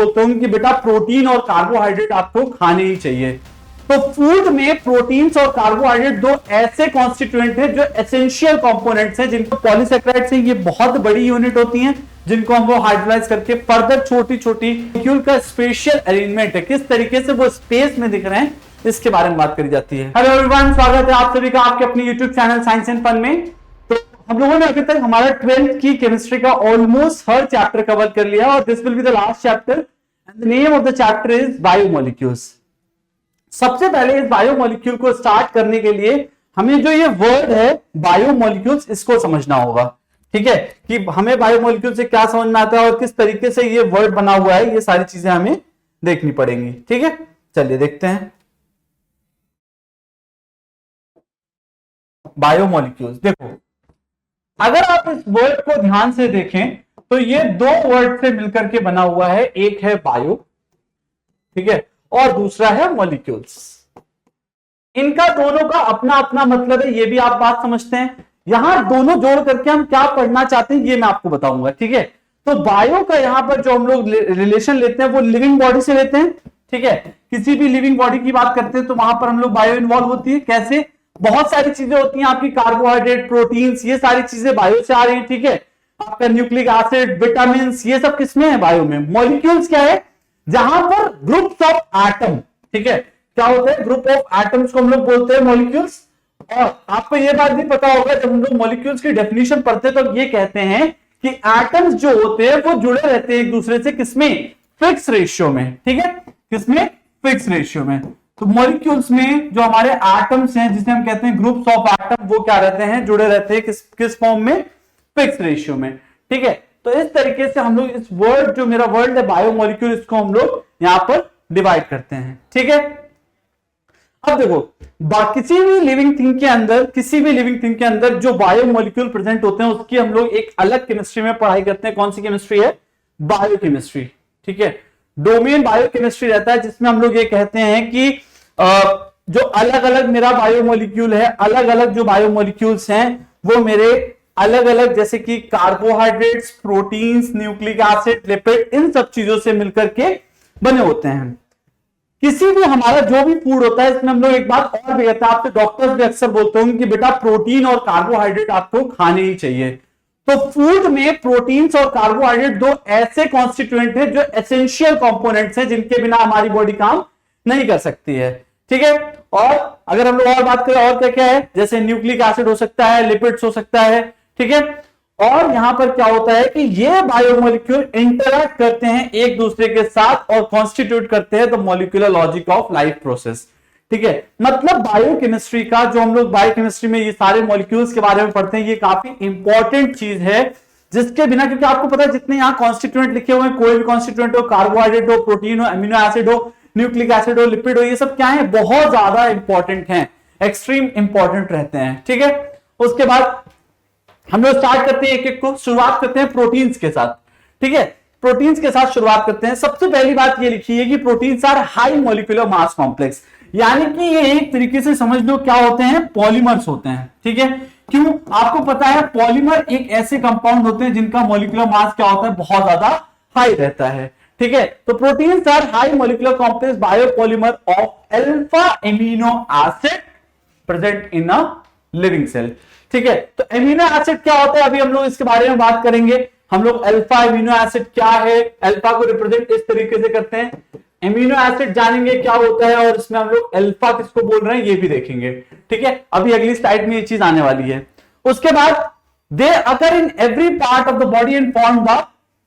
बोलता हूँ कि बेटा प्रोटीन और कार्बोहाइड्रेट आपको खाने ही चाहिए। तो फूड में प्रोटीन्स और कार्बोहाइड्रेट दो ऐसे कॉन्स्टिट्यूएंट हैं जो एसेंशियल कंपोनेंट्स हैं, जिनको पॉलीसेकेराइड्स हैं। ये बहुत बड़ी यूनिट होती हैं जिनको हम वो हाइड्रोलाइज करके फर्दर छोटी छोटी मॉलिक्यूल का स्पेशल अरेंजमेंट है, किस तरीके से वो स्पेस में दिख रहे हैं, इसके बारे में बात करी जाती है। हेलो एवरीवन, स्वागत है आप सभी का आपके अपने YouTube channel science and fun में। तो हम लोगों ने अभी तक हमारा 12th की केमिस्ट्री का ऑलमोस्ट हर चैप्टर कवर कर लिया और this will be the last chapter and the name of the chapter is biomolecules. सबसे पहले इस बायोमोलिक्यूल को स्टार्ट करने के लिए हमें जो ये वर्ड है बायोमोलिक्यूल्स, इसको समझना होगा। ठीक है, कि हमें बायोमोलिक्यूल से क्या समझ में आता है और किस तरीके से ये वर्ड बना हुआ है, ये सारी चीजें हमें देखनी पड़ेंगी। ठीक है, चलिए देखते हैं बायोमोलिक्यूल्स। देखो, अगर आप इस वर्ड को ध्यान से देखें तो ये दो वर्ड से मिलकर के बना हुआ है, एक है बायो, ठीक है, और दूसरा है मॉलिक्यूल्स। इनका दोनों का अपना अपना मतलब है, ये भी आप बात समझते हैं। यहां दोनों जोड़ करके हम क्या पढ़ना चाहते हैं ये मैं आपको बताऊंगा। ठीक है, तो बायो का यहां पर जो हम लोग रिलेशन लेते हैं वो लिविंग बॉडी से लेते हैं। ठीक है, किसी भी लिविंग बॉडी की बात करते हैं तो वहां पर हम लोग बायो इन्वॉल्व होती है। कैसे? बहुत सारी चीजें होती हैं आपकी, कार्बोहाइड्रेट, प्रोटीन्स, ये सारी चीजें बायो से आ रही है। ठीक है, आपका न्यूक्लिक एसिड, विटामिन, ये सब किसमें है? बायो में। मॉलिक्यूल्स क्या है? जहां पर ग्रुप्स ऑफ एटम, ठीक है, क्या होते हैं? ग्रुप ऑफ एटम्स को हम लोग बोलते हैं मॉलिक्यूल्स। और आपको ये बात भी पता होगा, जब हम लोग मॉलिक्यूल्स की डेफिनेशन पढ़ते हैं तो ये कहते हैं कि एटम्स जो होते हैं वो जुड़े रहते हैं एक दूसरे से, किसमें? फिक्स रेशियो में। ठीक है, किसमें? फिक्स रेशियो में। तो मॉलिक्यूल्स में जो हमारे एटम्स हैं, जिसे हम कहते हैं ग्रुप्स ऑफ एटम, वो क्या रहते हैं? जुड़े रहते हैं किस फॉर्म में? फिक्स रेशियो में। ठीक है, तो इस तरीके से हम लोग इस वर्ड, जो मेरा वर्ड है बायोमोलिक्यूल, इसको हम लोग यहां पर डिवाइड करते हैं। ठीक है, अब देखो, किसी भी लिविंग थिंग के अंदर जो बायोमोलिक्यूल प्रेजेंट होते हैं उसकी हम लोग एक अलग केमिस्ट्री में पढ़ाई करते हैं। कौन सी केमिस्ट्री है? बायोकेमिस्ट्री। ठीक है, डोमेन बायोकेमिस्ट्री रहता है, जिसमें हम लोग ये कहते हैं कि जो अलग अलग मेरा बायोमोलिक्यूल है, अलग अलग जो बायोमोलिक्यूल्स हैं वो मेरे अलग अलग, जैसे कि carbohydrates, proteins, nucleic acid, lipid, इन सब चीजों से मिलकर के बने होते हैं। किसी भी हमारा जो भी फूड होता है, इसमें हम लोग एक बात और भी कहते हैं, आपसे डॉक्टर्स भी अक्सर बोलते होंगे कि बेटा प्रोटीन और कार्बोहाइड्रेट आपको खाने ही चाहिए। तो फूड में प्रोटीन्स और कार्बोहाइड्रेट दो ऐसे कॉन्स्टिट्यूएंट हैं जो एसेंशियल कंपोनेंट्स हैं, जिनके बिना हमारी बॉडी काम नहीं कर सकती है। ठीक है, और अगर हम लोग और बात करें, और क्या क्या है, जैसे न्यूक्लिक एसिड हो सकता है, लिपिड्स हो सकता है। ठीक है, और यहां पर क्या होता है कि ये बायोमोलिक्यूल इंटरैक्ट करते हैं एक दूसरे के साथ और कॉन्स्टिट्यूट करते हैं the molecular logic of life process. ठीक है, मतलब बायोकेमिस्ट्री का, जो हम लोग बायोकेमिस्ट्री में ये सारे मॉलिक्यूल्स के बारे में पढ़ते हैं, ये काफी इंपॉर्टेंट चीज है, जिसके बिना, क्योंकि आपको पता है जितने यहां कॉन्स्टिट्यूएंट लिखे हुए हैं, कोई भी कॉन्स्टिट्यूएंट हो, कार्बोहाइड्रेट हो, प्रोटीन हो, अमीनो एसिड हो, न्यूक्लिक एसिड हो, लिपिड हो, ये सब क्या है? बहुत ज्यादा इंपॉर्टेंट है, एक्सट्रीम इंपॉर्टेंट रहते हैं। ठीक है, उसके बाद हम लोग स्टार्ट करते हैं, एक एक को शुरुआत करते हैं प्रोटीन्स के साथ। ठीक है, प्रोटीन्स के साथ शुरुआत करते हैं। सबसे पहली बात ये लिखी है कि proteins are high molecular mass complex, यानी कि ये एक तरीके से समझ लो क्या होते हैं? पॉलीमर्स होते हैं। ठीक है, क्यों? आपको पता है पॉलीमर एक ऐसे कंपाउंड होते हैं जिनका मॉलिक्यूलर मास क्या होता है? बहुत ज्यादा हाई रहता है। ठीक है, तो proteins are high molecular complex biopolymer of alpha amino acid present in a living cell. ठीक है, तो एमिनो एसिड क्या होता है, अभी हम लोग इसके बारे में बात करेंगे। हम लोग अल्फा एमिनो एसिड क्या है, अल्फा को रिप्रेजेंट इस तरीके से करते हैं। एमिनो एसिड जानेंगे क्या होता है और इसमें हम लोग अल्फा किसको बोल रहे हैं ये भी देखेंगे। ठीक है, अभी अगली स्लाइड में ये चीज आने वाली है। उसके बाद they occur in every part of the body and form the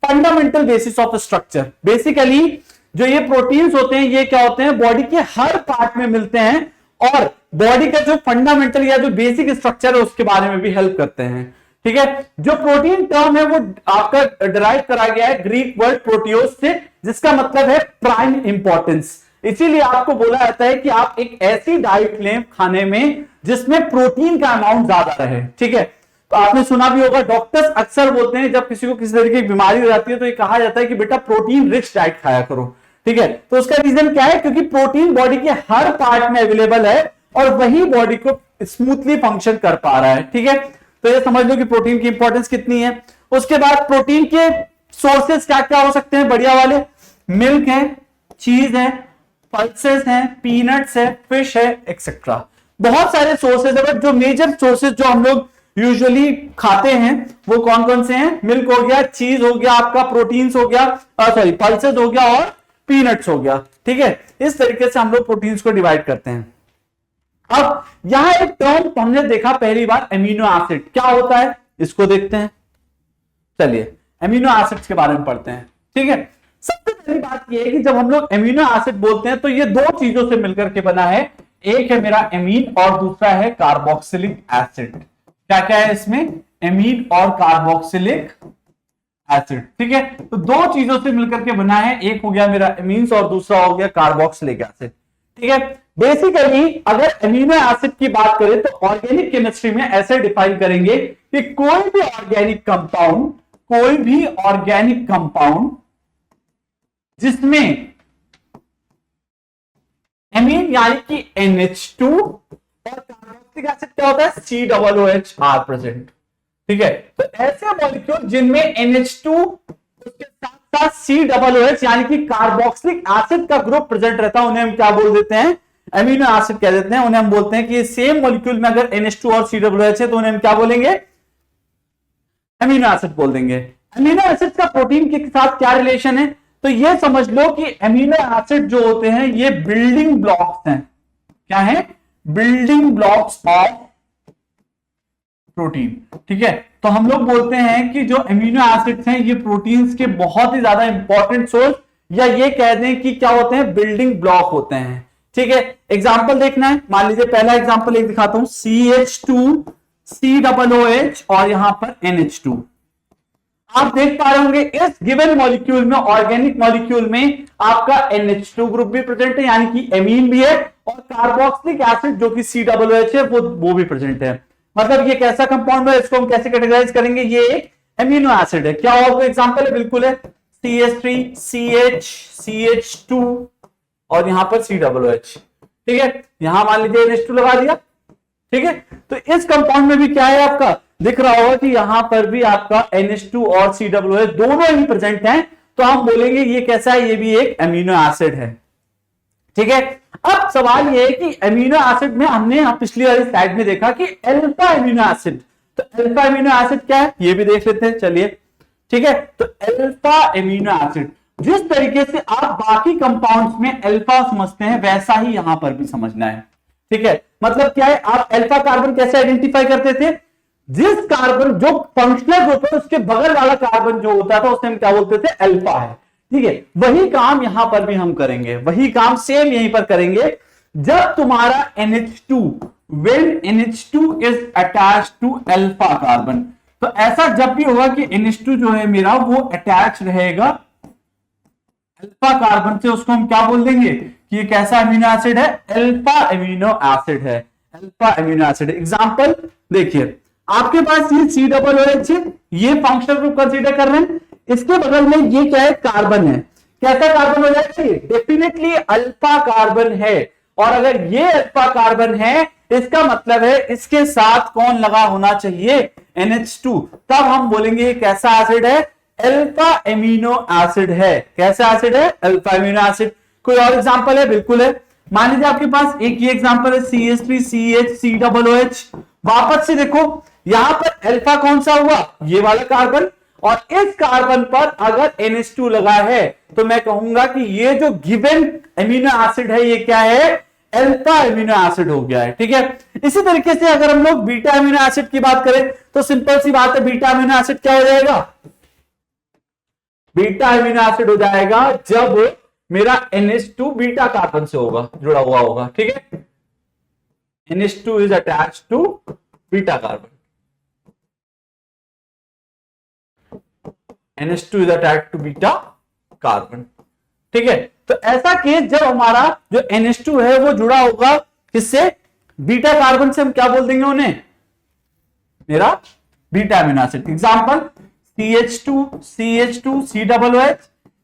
fundamental basis of structure. Basically जो ये प्रोटीन्स होते हैं, ये क्या होते हैं? बॉडी के हर पार्ट में मिलते हैं और बॉडी का जो फंडामेंटल या जो बेसिक स्ट्रक्चर है उसके बारे में भी हेल्प करते हैं। ठीक है, जो प्रोटीन टर्म है वो आपका डिराइव करा गया है ग्रीक वर्ड प्रोटियोस से, जिसका मतलब है प्राइम इंपॉर्टेंस। इसीलिए आपको बोला जाता है कि आप एक ऐसी डाइट लें खाने में जिसमें प्रोटीन का अमाउंट ज्यादा रहे। ठीक है, तो आपने सुना भी होगा, डॉक्टर्स अक्सर बोलते हैं जब किसी को किसी तरीके की बीमारी हो जाती है तो ये कहा जाता है कि बेटा प्रोटीन रिच डाइट खाया करो। ठीक है, तो उसका रीजन क्या है? क्योंकि प्रोटीन बॉडी के हर पार्ट में अवेलेबल है और वही बॉडी को स्मूथली फंक्शन कर पा रहा है। ठीक है, तो ये समझ लो कि प्रोटीन की इंपॉर्टेंस कितनी है। उसके बाद प्रोटीन के सोर्सेस क्या क्या हो सकते हैं बढ़िया वाले? मिल्क है, चीज है, पल्सेस हैं, पीनट्स है, फिश है, एक्सेट्रा। बहुत सारे सोर्सेज है, बट जो मेजर सोर्सेज जो हम लोग यूजुअली खाते हैं वो कौन कौन से हैं? मिल्क हो गया, चीज हो गया, आपका प्रोटीन्स हो गया, सॉरी पल्सेस हो गया और पीनट्स हो गया। ठीक है, इस तरीके से हम लोग प्रोटीन्स को डिवाइड करते हैं। अब यहां एक टर्म हमने देखा पहली बार, एमिनो एसिड। क्या होता है इसको देखते हैं। चलिए एमिनो एसिड्स के बारे में पढ़ते हैं। ठीक है, सबसे पहली बात यह है कि जब हम लोग एमिनो एसिड बोलते हैं तो ये दो चीजों से मिलकर के बना है। एक है मेरा एमीन और दूसरा है कार्बोक्सिलिक एसिड। क्या क्या है इसमें? एमीन और कार्बोक्सिलिक एसिड। ठीक है, तो दो चीजों से मिलकर के बना है, एक हो गया मेरा एमीन्स और दूसरा हो गया कार्बोक्सिलिक एसिड। ठीक है, बेसिकली अगर एमिनो एसिड की बात करें तो ऑर्गेनिक केमिस्ट्री में ऐसे डिफाइन करेंगे कि कोई भी ऑर्गेनिक कंपाउंड जिसमें एमीन यानी कि NH2 और कार्बोक्सिलिक एसिड क्या होता है? COOH present. ठीक है, तो ऐसे मॉलिक्यूल जिनमें NH2 उसके साथ साथ COOH यानी कि कार्बोक्सिलिक एसिड का ग्रुप प्रेजेंट रहता है, उन्हें हम क्या बोल देते हैं? एमिनो एसिड कह देते हैं। उन्हें हम बोलते हैं कि सेम मॉलिक्यूल में अगर NH2 और COOH है तो उन्हें हम क्या बोलेंगे? एमिनो एसिड बोल देंगे। एमिनो एसिड का प्रोटीन के साथ क्या रिलेशन है? तो ये समझ लो कि एमिनो एसिड जो होते हैं ये बिल्डिंग ब्लॉक्स हैं। क्या है? Building blocks of protein. ठीक है, तो हम लोग बोलते हैं कि जो एमिनो एसिड्स हैं ये प्रोटीन्स के बहुत ही ज्यादा इंपॉर्टेंट सोर्स, या ये कह दें कि क्या होते हैं? बिल्डिंग ब्लॉक होते हैं। ठीक है, एग्जांपल देखना है। मान लीजिए पहला एग्जांपल एक दिखाता हूं, CH2 COOH और यहां पर NH2। आप देख पा रहे होंगे इस गिवन मॉलिक्यूल में, ऑर्गेनिक मॉलिक्यूल में आपका NH2 ग्रुप भी प्रेजेंट है यानी कि एमीन भी है, और कार्बोक्सिलिक एसिड जो कि COOH है वो भी प्रेजेंट है। मतलब ये कैसा कंपाउंड है, इसको हम कैसे कैटेगराइज करेंगे? ये एक एमिनो एसिड है। क्या और कोई एग्जांपल है? बिल्कुल है, CH3 CH CH2 और यहां पर COOH। ठीक है, यहां मान लीजिए NH2 लगा दिया। ठीक है, तो इस कंपाउंड में भी क्या है? आपका दिख रहा होगा कि यहां पर भी आपका NH2 और COOH दोनों ही प्रेजेंट हैं, तो हम बोलेंगे ये कैसा है? ये भी एक एमिनो एसिड है। ठीक है, अब सवाल ये है कि एमिनो एसिड में हमने पिछली वाली स्लाइड में देखा कि अल्फा एमिनो एसिड, तो अल्फा एमिनो एसिड क्या है ये भी देख लेते हैं। चलिए, ठीक है, तो अल्फा एमिनो एसिड, जिस तरीके से आप बाकी कंपाउंड्स में अल्फा समझते हैं वैसा ही यहां पर भी समझना है। ठीक है, मतलब क्या है? आप अल्फा कार्बन कैसे आइडेंटिफाई करते थे? जिस कार्बन जो फंक्शनल ग्रुप है उसके बगल वाला कार्बन जो होता था उसे हम क्या बोलते थे? अल्फा है। ठीक है, वही काम यहां पर भी हम करेंगे, वही काम सेम यहीं पर करेंगे। जब तुम्हारा NH2, when NH2 is attached to alpha carbon, तो ऐसा जब भी होगा कि NH2 जो है मेरा वो अटैच रहेगा अल्फा कार्बन से, उसको हम क्या बोल देंगे कि ये कैसा अमीनो एसिड है? अल्फा अमीनो एसिड है, अल्फा अमीनो एसिड। एग्जांपल देखिए, आपके पास ये COOH है, ये फंक्शनल ग्रुप कंसीडर कर रहे हैं, इसके बगल में ये क्या है? कार्बन है। कैसा कार्बन हो जाएगा? डेफिनेटली अल्फा कार्बन है। और अगर ये अल्फा कार्बन है इसका मतलब है इसके साथ कौन लगा होना चाहिए? NH2। तब हम बोलेंगे ये कैसा एसिड है? अल्फा एमिनो एसिड है। कैसा एसिड है? Alpha amino acid. कोई और एग्जांपल है? बिल्कुल है। मान लीजिए आपके पास एक ही एग्जांपल है, CH3 CH COOH। वापस से देखो, यहां पर अल्फा कौन सा हुआ? ये वाला कार्बन, और इस कार्बन पर अगर NH2 लगा है तो मैं कहूंगा कि ये जो गिवन एमिनो एसिड है ये क्या है? अल्फा एमिनो एसिड हो गया है। ठीक है, इसी तरीके से अगर हम लोग बीटा एमिनो एसिड की बात करें तो सिंपल सी बात है, बीटा एमिनो एसिड क्या हो जाएगा? बीटा एमिनो एसिड हो जाएगा जब मेरा NH2 बीटा कार्बन से होगा, जुड़ा हुआ होगा। ठीक है, NH2 is attached to beta carbon, NH2 is attached to beta carbon. ठीक है, तो ऐसा केस जब हमारा जो NH2 है वो जुड़ा होगा किससे? बीटा कार्बन से, हम क्या बोल देंगे उन्हें? मेरा beta amino acid. Example CH2 COOH।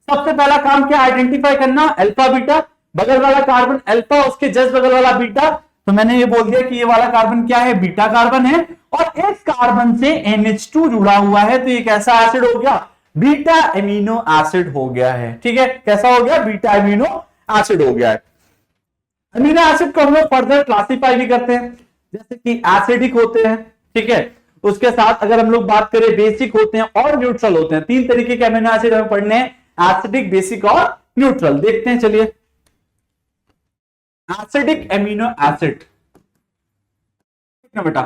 सबसे पहला काम क्या? आइडेंटिफाई करना अल्फा बीटा, बगल वाला कार्बन अल्फा, उसके जस्ट बगल वाला बीटा। तो मैंने ये बोल दिया कि ये वाला कार्बन क्या है? बीटा कार्बन है, और इस कार्बन से NH2 जुड़ा हुआ है, तो ये कैसा एसिड हो गया? बीटा एमिनो एसिड हो गया है। ठीक है, कैसा हो गया? बीटा एमिनो एसिड हो गया है। अमीनो एसिड को हम लोग फर्दर क्लासिफाई भी करते हैं, जैसे कि एसिडिक होते हैं। ठीक है, उसके साथ अगर हम लोग बात करें बेसिक होते हैं और न्यूट्रल होते हैं। तीन तरीके के अमीनो एसिड हमें पढ़ने हैं, एसिडिक, बेसिक और न्यूट्रल। देखते हैं, चलिए। एसिडिक एमिनो एसिड बेटा,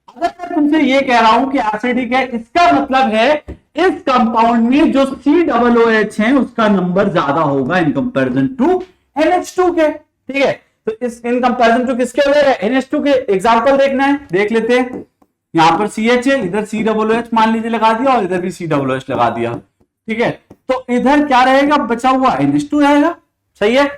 अगर मैं तुमसे ये कह रहा हूं कि एसिडिक है, इसका मतलब है इस कंपाउंड में जो COOH है उसका नंबर ज्यादा होगा इन कंपैरिजन टू NH2 के। ठीक है, तो इस इन कंपैरिजन टू किसके हो जाएगा? NH2 के। एग्जांपल देखना है, देख लेते हैं। यहां पर CH है, इधर COOH मान लीजिए लगा दिया, और इधर भी COOH लगा दिया। ठीक है, तो इधर क्या रहेगा? बचा हुआ NH2 रहेगा। सही है,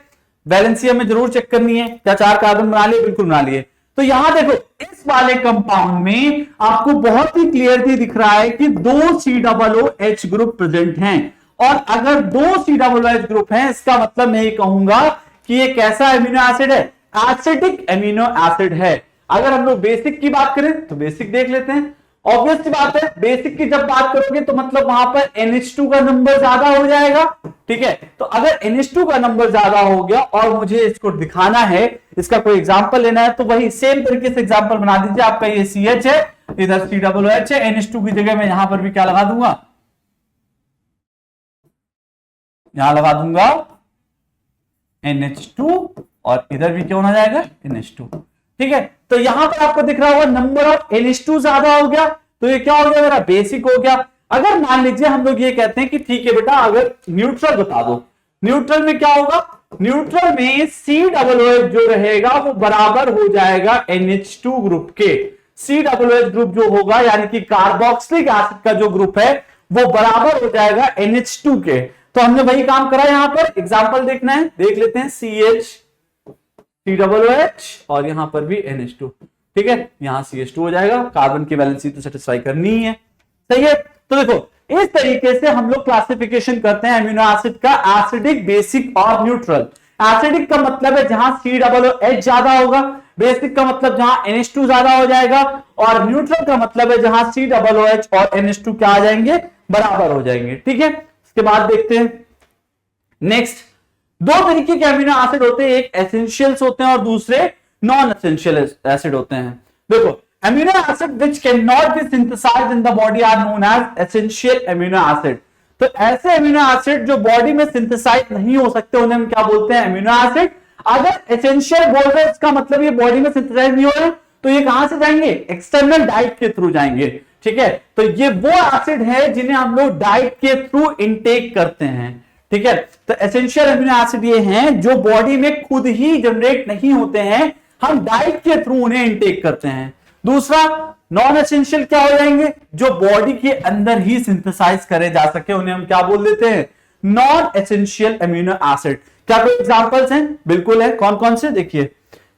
वैलेंसी हमें जरूर चेक करनी है। क्या 4 कार्बन बना लिए? बिल्कुल बना लिए। तो यहां देखो, इस वाले कंपाउंड में आपको बहुत ही क्लियरली दिख रहा है कि 2 COOH ग्रुप प्रेजेंट हैं। और अगर 2 COOH ग्रुप हैं, इसका मतलब मैं ये कहूंगा कि ये कैसा एमिनो एसिड है? एसिडिक एमिनो एसिड है। अगर हम लोग बेसिक की बात करें तो बेसिक देख लेते हैं। ऑब्वियस सी बात है, बेसिक की जब बात करोगे तो मतलब वहां पर NH2 का नंबर ज्यादा हो जाएगा। ठीक है, तो अगर NH2 का नंबर ज्यादा हो गया और मुझे इसको दिखाना है, इसका कोई एग्जांपल लेना है, तो वही सेम तरीके से एग्जांपल बना दीजिए। आपका ये CH है, इधर COOH है, NH2 की जगह मैं यहां पर भी क्या लगा दूंगा? यहां लगा दूंगा NH2, और इधर भी क्या होना जाएगा? NH2। ठीक है, तो यहां पर आपको दिख रहा होगा नंबर ऑफ NH2 ज्यादा हो गया, तो ये क्या हो गया? मेरा बेसिक हो गया। अगर मान लीजिए हम लोग ये कहते हैं कि ठीक है बेटा, अगर न्यूट्रल बता दो, न्यूट्रल में क्या होगा? न्यूट्रल में COOH जो रहेगा वो बराबर हो जाएगा NH2 ग्रुप के। COOH ग्रुप जो होगा, यानी कि कार्बोक्सिलिक एसिड का जो ग्रुप है, वो बराबर हो जाएगा NH2 के। तो हमने वही काम करा। यहां पर एग्जांपल देखना है, देख लेते हैं। CH, COOH, और यहां पर भी NH2। ठीक है, यहां CH2 हो जाएगा। कार्बन की वैलेंसी तो सेटिस्फाई करनी ही है। सही है, तो देखो इस तरीके से हम लोग क्लासिफिकेशन करते हैं अमीनो एसिड का, एसिडिक, बेसिक और न्यूट्रल। एसिडिक का मतलब है जहां COOH ज्यादा होगा, बेसिक का मतलब जहां NH2 ज्यादा हो जाएगा, और न्यूट्रल का मतलब है जहां COOH और NH2 क्या आ जाएंगे? बराबर हो जाएंगे। ठीक है, इसके बाद देखते हैं नेक्स्ट। 2 तरीके के अमीनो एसिड होते हैं, एक एसेंशियल्स होते हैं और दूसरे नॉन एसेंशियल एसिड होते हैं। देखो, amino acid which can not be synthesised in the body are known as essential amino acid. तो ऐसे अमीनो एसिड जो बॉडी में सिंथेसाइज नहीं हो सकते, उन्हें हम क्या बोलते हैं? Amino acid. अगर एसेंशियल बोल रहे हैं, इसका मतलब ये बॉडी में सिंथेसाइज नहीं हो रहे, तो ये कहां से जाएंगे? एक्सटर्नल डाइट के थ्रू जाएंगे। ठीक है, तो ये वो एसिड है जिन्हें हम लोग डाइट के थ्रू इनटेक करते हैं। ठीक है, तो एसेंशियल अमीनो एसिड ये हैं जो बॉडी में खुद ही जनरेट नहीं होते हैं, हम डाइट के थ्रू उन्हें इनटेक करते हैं। दूसरा, नॉन एसेंशियल क्या हो जाएंगे? जो बॉडी के अंदर ही सिंथेसाइज करे जा सके, उन्हें हम क्या बोल देते हैं? Non essential amino acid. क्या कोई एग्जांपल्स हैं? बिल्कुल है। कौन कौन से? देखिए,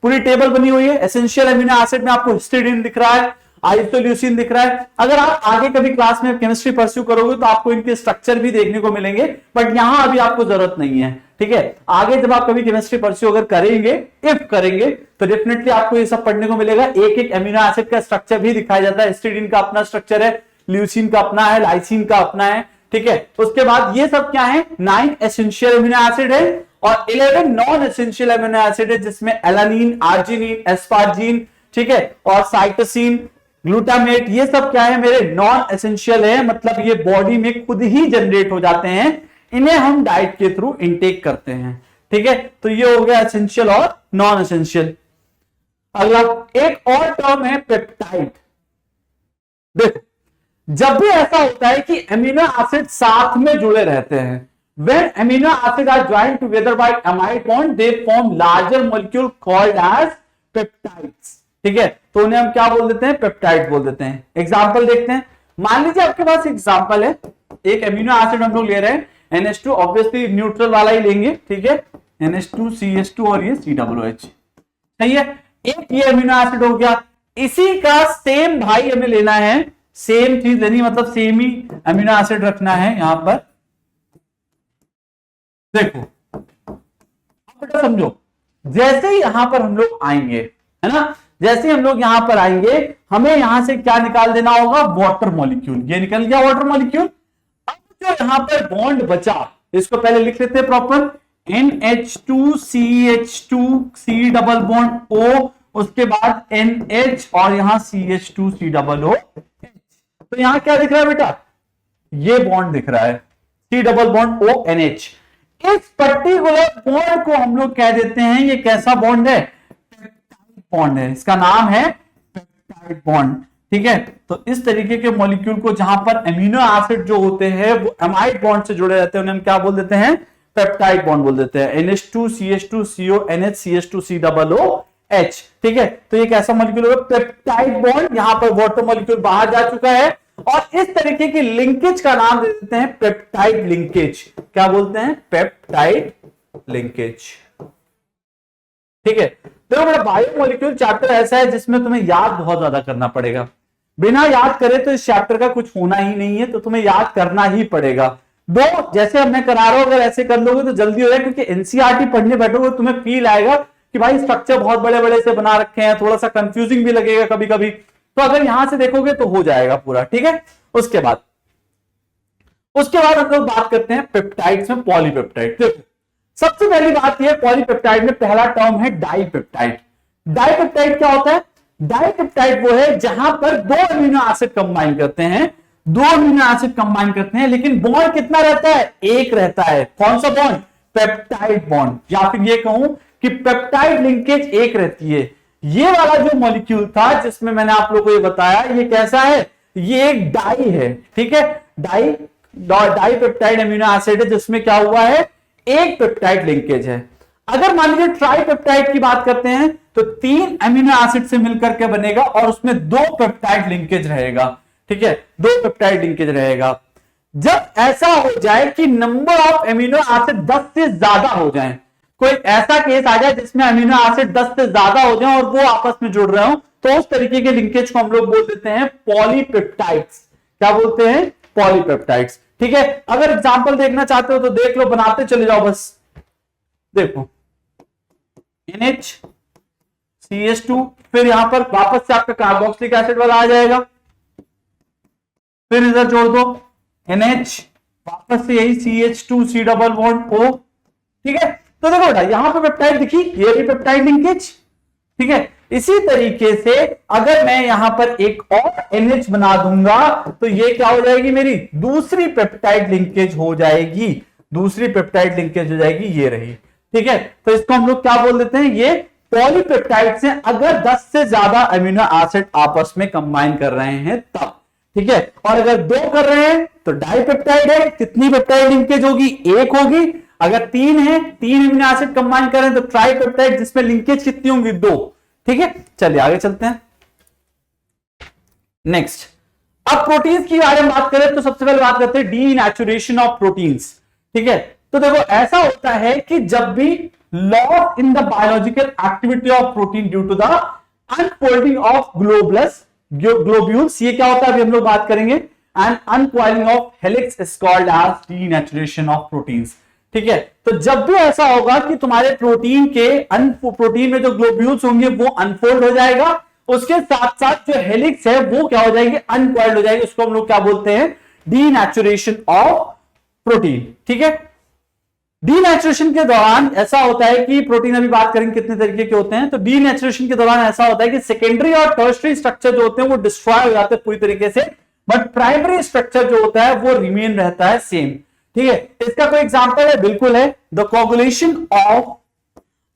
पूरी टेबल बनी हुई है। एसेंशियल अमीनो एसिड में आपको हिस्टिडीन दिख रहा है, आइसोल्यूसिन दिख रहा है। अगर आप आगे कभी क्लास में केमिस्ट्री परस्यू करोगे तो आपको इनके स्ट्रक्चर भी देखने को मिलेंगे, बट यहां अभी आपको जरूरत नहीं है। ठीक है, आगे जब आप कभी केमिस्ट्री परस्यू अगर करेंगे, इफ करेंगे, तो डेफिनेटली आपको ये सब पढ़ने को मिलेगा। एक एक अमीनो एसिड का स्ट्रक्चर भी दिखाया जाता है। हिस्टिडीन का अपना स्ट्रक्चर है, ल्यूसीन का अपना है, लाइसिन का अपना है। ठीक है, उसके बाद ये सब क्या है? 9 एसेंशियल अमीनो एसिड है और 11 नॉन एसेंशियल अमीनो एसिड है, जिसमें एलानिन, आर्जिनिन, एस्पार्जिन, ठीक है, और साइटोसिन, ग्लूटामेट, ये सब क्या है? मेरे नॉन एसेंशियल है, मतलब ये बॉडी में खुद ही जनरेट हो जाते हैं, इन्हें हम डाइट के थ्रू इनटेक करते हैं। ठीक है, तो ये हो गया एसेंशियल और नॉन एसेंशियल। अगला एक और टर्म है पेप्टाइड। देखो, जब भी ऐसा होता है कि अमीनो एसिड साथ में जुड़े रहते हैं, when amino acids are joined together by amide bond they form larger molecule called as peptides। ठीक है, तो उन्हें हम क्या बोल देते हैं? पेप्टाइड बोल देते हैं। एग्जांपल देखते हैं। मान लीजिए आपके पास एग्जांपल है, एक अमीनो एसिड हम लोग ले रहे हैं, NH2, ऑब्वियसली न्यूट्रल वाला ही लेंगे। ठीक है, NH2, CH2 और ये COOH। सही है, एक ये अमीनो एसिड हो गया। इसी का सेम भाई हमें लेना है, सेम चीज लेनी, मतलब सेम ही अमीनो एसिड रखना है यहां पर। देखो, अब बेटा समझो, जैसे ही यहां पर हम लोग आएंगे, है ना, जैसे हम लोग यहां पर आएंगे, हमें यहां से क्या निकाल देना होगा? Water molecule. ये निकल गया वाटर मॉलिक्यूल। जो यहां पर बॉन्ड बचा, इसको पहले लिख लेते हैं proper, NH2CH2C double bond O, उसके बाद NH और यहां CH2C डबल O। तो यहां क्या दिख रहा है बेटा, ये बॉन्ड दिख रहा है, C double bond O NH। इस पर्टिकुलर बॉन्ड को हम लोग कह देते हैं, ये कैसा बॉन्ड है, पेप्टाइड बॉन्ड है, इसका नाम है पेप्टाइड बॉन्ड। ठीक है, तो इस तरीके के मॉलिक्यूल को जहां पर एमिनो एसिड जो होते हैं वो एमाइड बॉन्ड से जुड़े रहते हैं, उन्हें हम क्या बोल देते हैं, पेप्टाइड बॉन्ड बोल देते हैं, NH2CH2CO NHCH2C डबल OH। ठीक है, तो ये कैसा मॉलिक्यूल होगा, पेप्टाइड बॉन्ड। यहां पर वाटर मॉलिक्यूल बाहर जा चुका है और इस तरीके की लिंकेज का नाम दे देते हैं पेप्टाइड लिंकेज। क्या बोलते हैं, पेप्टाइड लिंकेज। ठीक है, तो मेरा बायोमोलिक्यूल चैप्टर ऐसा है जिसमें तुम्हें याद बहुत ज्यादा करना पड़ेगा, बिना याद करे तो इस चैप्टर का कुछ होना ही नहीं है, तो तुम्हें याद करना ही पड़ेगा। दो जैसे हमने करा रहा हो, अगर ऐसे कर लोगे तो जल्दी हो जाए, क्योंकि एनसीईआरटी पढ़ने बैठोगे तुम्हें फील आएगा कि भाई स्ट्रक्चर बहुत बड़े बड़े से बना रखे हैं, थोड़ा सा कंफ्यूजिंग भी लगेगा कभी कभी, तो अगर यहां से देखोगे तो हो जाएगा पूरा। ठीक है, उसके बाद हम लोग बात करते हैं पेप्टाइड्स में पॉलीपेप्टाइड। देखो सबसे पहली बात यह, पॉलीपेप्टाइड में पहला टर्म है डाइपेप्टाइड। डाइपेप्टाइड क्या होता है, डाइपेप्टाइड वो है जहां पर दो अमीनो एसिड कंबाइन करते हैं, लेकिन बॉन्ड कितना रहता है, एक रहता है। कौन सा बॉन्ड, पेप्टाइड बॉन्ड, या फिर ये कहूं कि पेप्टाइड लिंकेज एक रहती है। ये वाला जो मॉलिक्यूल था जिसमें मैंने आप लोगों को ये बताया, ये कैसा है, ये एक डाई है। ठीक है, डाइपेप्टाइड अमीनो एसिड है जिसमें क्या हुआ है, एक पेप्टाइड लिंकेज है। अगर मान लीजिए ट्राइपेप्टाइड की बात करते हैं तो 3 अमीनो एसिड से मिलकर के बनेगा और उसमें 2 पेप्टाइड लिंकेज रहेगा। ठीक है, 2 पेप्टाइड लिंकेज रहेगा। जब ऐसा हो जाए कि नंबर ऑफ अमीनो एसिड 10 से ज्यादा हो जाए, कोई ऐसा केस आ जाए जिसमें अमीनो एसिड 10 से ज्यादा हो जाए और वो आपस में जुड़ रहे हो, तो उस तरीके के लिंकेज को हम लोग बोल देते हैं पॉलीपेप्टाइड्स। क्या बोलते हैं, पॉलीपेप्टाइड्स। ठीक है, अगर एग्जांपल देखना चाहते हो तो देख लो, बनाते चले जाओ बस। देखो NH CH2, फिर यहां पर वापस से आपका कार्बोक्सिलिक एसिड वाला आ जाएगा, फिर इधर जोड़ दो NH, वापस से यही CH2C डबल बॉन्ड O। ठीक है, तो देखो बेटा यहां पर पेप्टाइड दिखी, ये भी पेप्टाइड लिंकेज। ठीक है, इसी तरीके से अगर मैं यहां पर एक और NH बना दूंगा तो ये क्या हो जाएगी, मेरी दूसरी पेप्टाइड लिंकेज हो जाएगी, ये रही। ठीक है, तो इसको हम लोग क्या बोल देते हैं, ये पॉलीपेप्टाइड से अगर 10 से ज्यादा अमीनो एसिड आपस में कंबाइन कर रहे हैं तब। ठीक है, और अगर 2 कर रहे हैं तो डाइपेप्टाइड है, कितनी पेप्टाइड लिंकेज होगी, 1 होगी। अगर 3 है, 3 अमीनो एसिड कंबाइन कर रहे हैं तो ट्राइपेप्टाइड, जिसमें लिंकेज कितनी होंगी, 2। ठीक है, चलिए आगे चलते हैं। नेक्स्ट, अब प्रोटीन्स की बारे में बात करें तो सबसे पहले बात करते हैं डीनेचुरेशन ऑफ प्रोटीन्स। ठीक है, तो देखो ऐसा होता है कि जब भी loss in the biological activity of protein due to the unfolding of globules, ये क्या होता है अभी हम लोग बात करेंगे, and uncoiling of helix is called as denaturation of proteins. ठीक है, तो जब भी ऐसा होगा कि तुम्हारे प्रोटीन में जो ग्लोब्यूल्स होंगे वो अनफोल्ड हो जाएगा, उसके साथ साथ जो हेलिक्स है वो क्या हो जाएगी, अनकॉइल्ड हो जाएगी, उसको हम लोग क्या बोलते हैं, डीनेचुरेशन ऑफ प्रोटीन। ठीक है, डीनेचुरेशन के दौरान ऐसा होता है कि प्रोटीन, अभी बात करेंगे कितने तरीके के होते हैं, तो डीनेचुरेशन के दौरान ऐसा होता है कि सेकेंडरी और टर्शियरी स्ट्रक्चर जो होते हैं वो डिस्ट्रॉय हो जाते हैं पूरी तरीके से, बट प्राइमरी स्ट्रक्चर जो होता है वो रिमेन रहता है सेम। ठीक है, इसका कोई एग्जांपल है, बिल्कुल है, द कोगुलेशन ऑफ,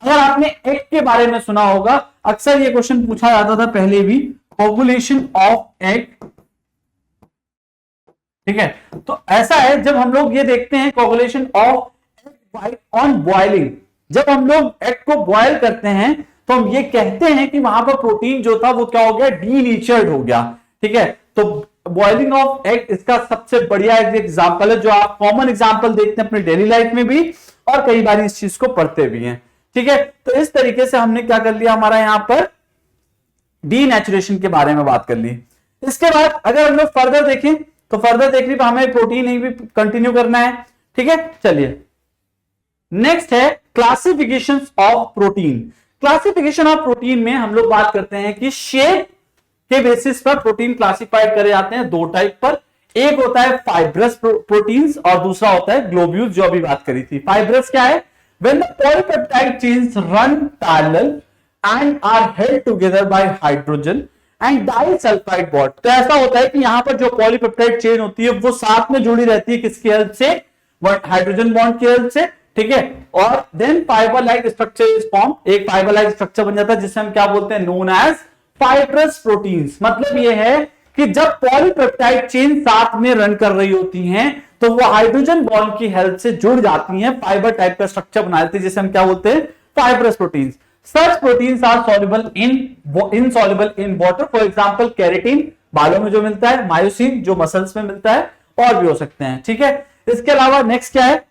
अगर आपने एग के बारे में सुना होगा, अक्सर ये क्वेश्चन पूछा जाता था पहले भी, कोगुलेशन ऑफ एग। ठीक है, तो ऐसा है जब हम लोग ये देखते हैं coagulation of egg on boiling, जब हम लोग एग को बॉयल करते हैं तो हम ये कहते हैं कि वहां पर प्रोटीन जो था वो क्या हो गया, डीनेचर्ड हो गया। ठीक है, तो बॉइलिंग ऑफ एग इसका सबसे बढ़िया एग्जांपल है, जो आप कॉमन एग्जांपल देखते हैं अपनी डेली लाइफ में भी और कई बार इस चीज को पढ़ते भी हैं। ठीक है, तो इस तरीके से हमने क्या कर लिया, हमारा यहां पर डीनेचुरेशन के बारे में बात कर ली। इसके बाद अगर हम लोग फर्दर देखें तो फर्दर देखने पर हमें प्रोटीन ही भी कंटिन्यू करना है। ठीक है, चलिए नेक्स्ट है classification of protein. Classification of protein में हम लोग बात करते हैं कि शेप के बेसिस पर प्रोटीन क्लासिफाइड करे जाते हैं 2 टाइप पर, एक होता है फाइब्रस प्रोटीन्स और दूसरा होता है ग्लोब्यूल्स, जो अभी बात करी थी। फाइब्रस क्या है? When the polypeptide chains run parallel and are held together by hydrogen and disulphide bond. तो ऐसा होता है कि यहां पर जो पॉलीपेप्टाइड चेन होती है वो साथ में जुड़ी रहती है, किसकी हेल्प से? हाइड्रोजन बॉन्ड की हेल्प से, ठीक है। और then fibre like structure is form, एक फाइबर लाइक स्ट्रक्चर बन जाता है जिसे हम क्या बोलते हैं? Known as fibrous proteins. मतलब ये है कि जब पॉलीपेप्टाइड चेन साथ में रन कर रही होती हैं तो वो हाइड्रोजन बॉन्ड की हेल्प से जुड़ जाती हैं, फाइबर टाइप का स्ट्रक्चर बना देती है जिसे हम क्या बोलते हैं? Fibrous proteins. Such proteins are soluble insoluble in water. For example keratin बालों में जो मिलता है, मायोसिन जो मसल्स में मिलता है, और भी हो सकते हैं, ठीक है। इसके अलावा नेक्स्ट क्या है?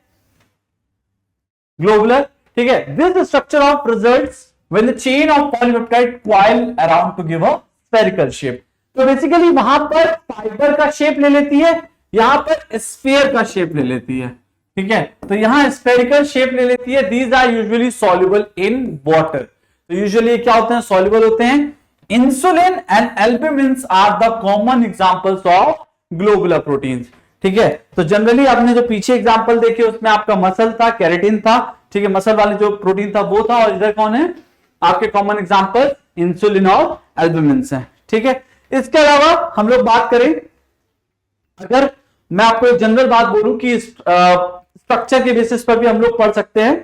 ग्लोबुलर, ठीक है। This structure of results when the chain of polypeptide coil around two give a spherical shape. तो बेसिकली वहां पर फाइबर का शेप ले लेती है, यहां पर स्फीयर का शेप ले लेती है, ठीक है। तो यहां स्फेरिकल शेप ले लेती है। These are usually soluble in water. तो यूजुअली क्या होते हैं? सॉल्युबल होते हैं। Insulin and albumins are the common examples of globular proteins, ठीक है। तो जनरली आपने जो पीछे एग्जांपल देखे उसमें आपका मसल था, केराटिन था, ठीक है, मसल वाले जो प्रोटीन था वो था, और इधर कौन है? आपके कॉमन एग्जांपल इंसुलिन और एल्ब्यूमिन्स हैं, ठीक है। इसके अलावा हम लोग बात करें, अगर मैं आपको एक जनरल बात बोलूं कि स्ट्रक्चर के बेसिस पर भी हम लोग पढ़ सकते हैं,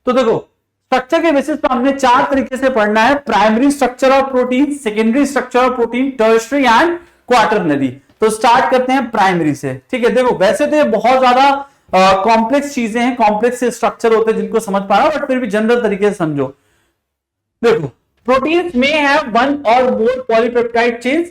तो देखो स्ट्रक्चर के बेसिस पर हमने 4 तरीके से पढ़ना है: primary structure of protein, secondary structure of protein, tertiary and quaternary. तो स्टार्ट करते हैं प्राइमरी से, ठीक है। देखो वैसे तो ये बहुत ज्यादा कॉम्प्लेक्स चीजें हैं, कॉम्प्लेक्स स्ट्रक्चर होते हैं जिनको समझ पाना, बट फिर भी जनरल तरीके से समझो। देखो प्रोटीन्स में हैव वन और मोर पॉलीपेप्टाइड चेन्स।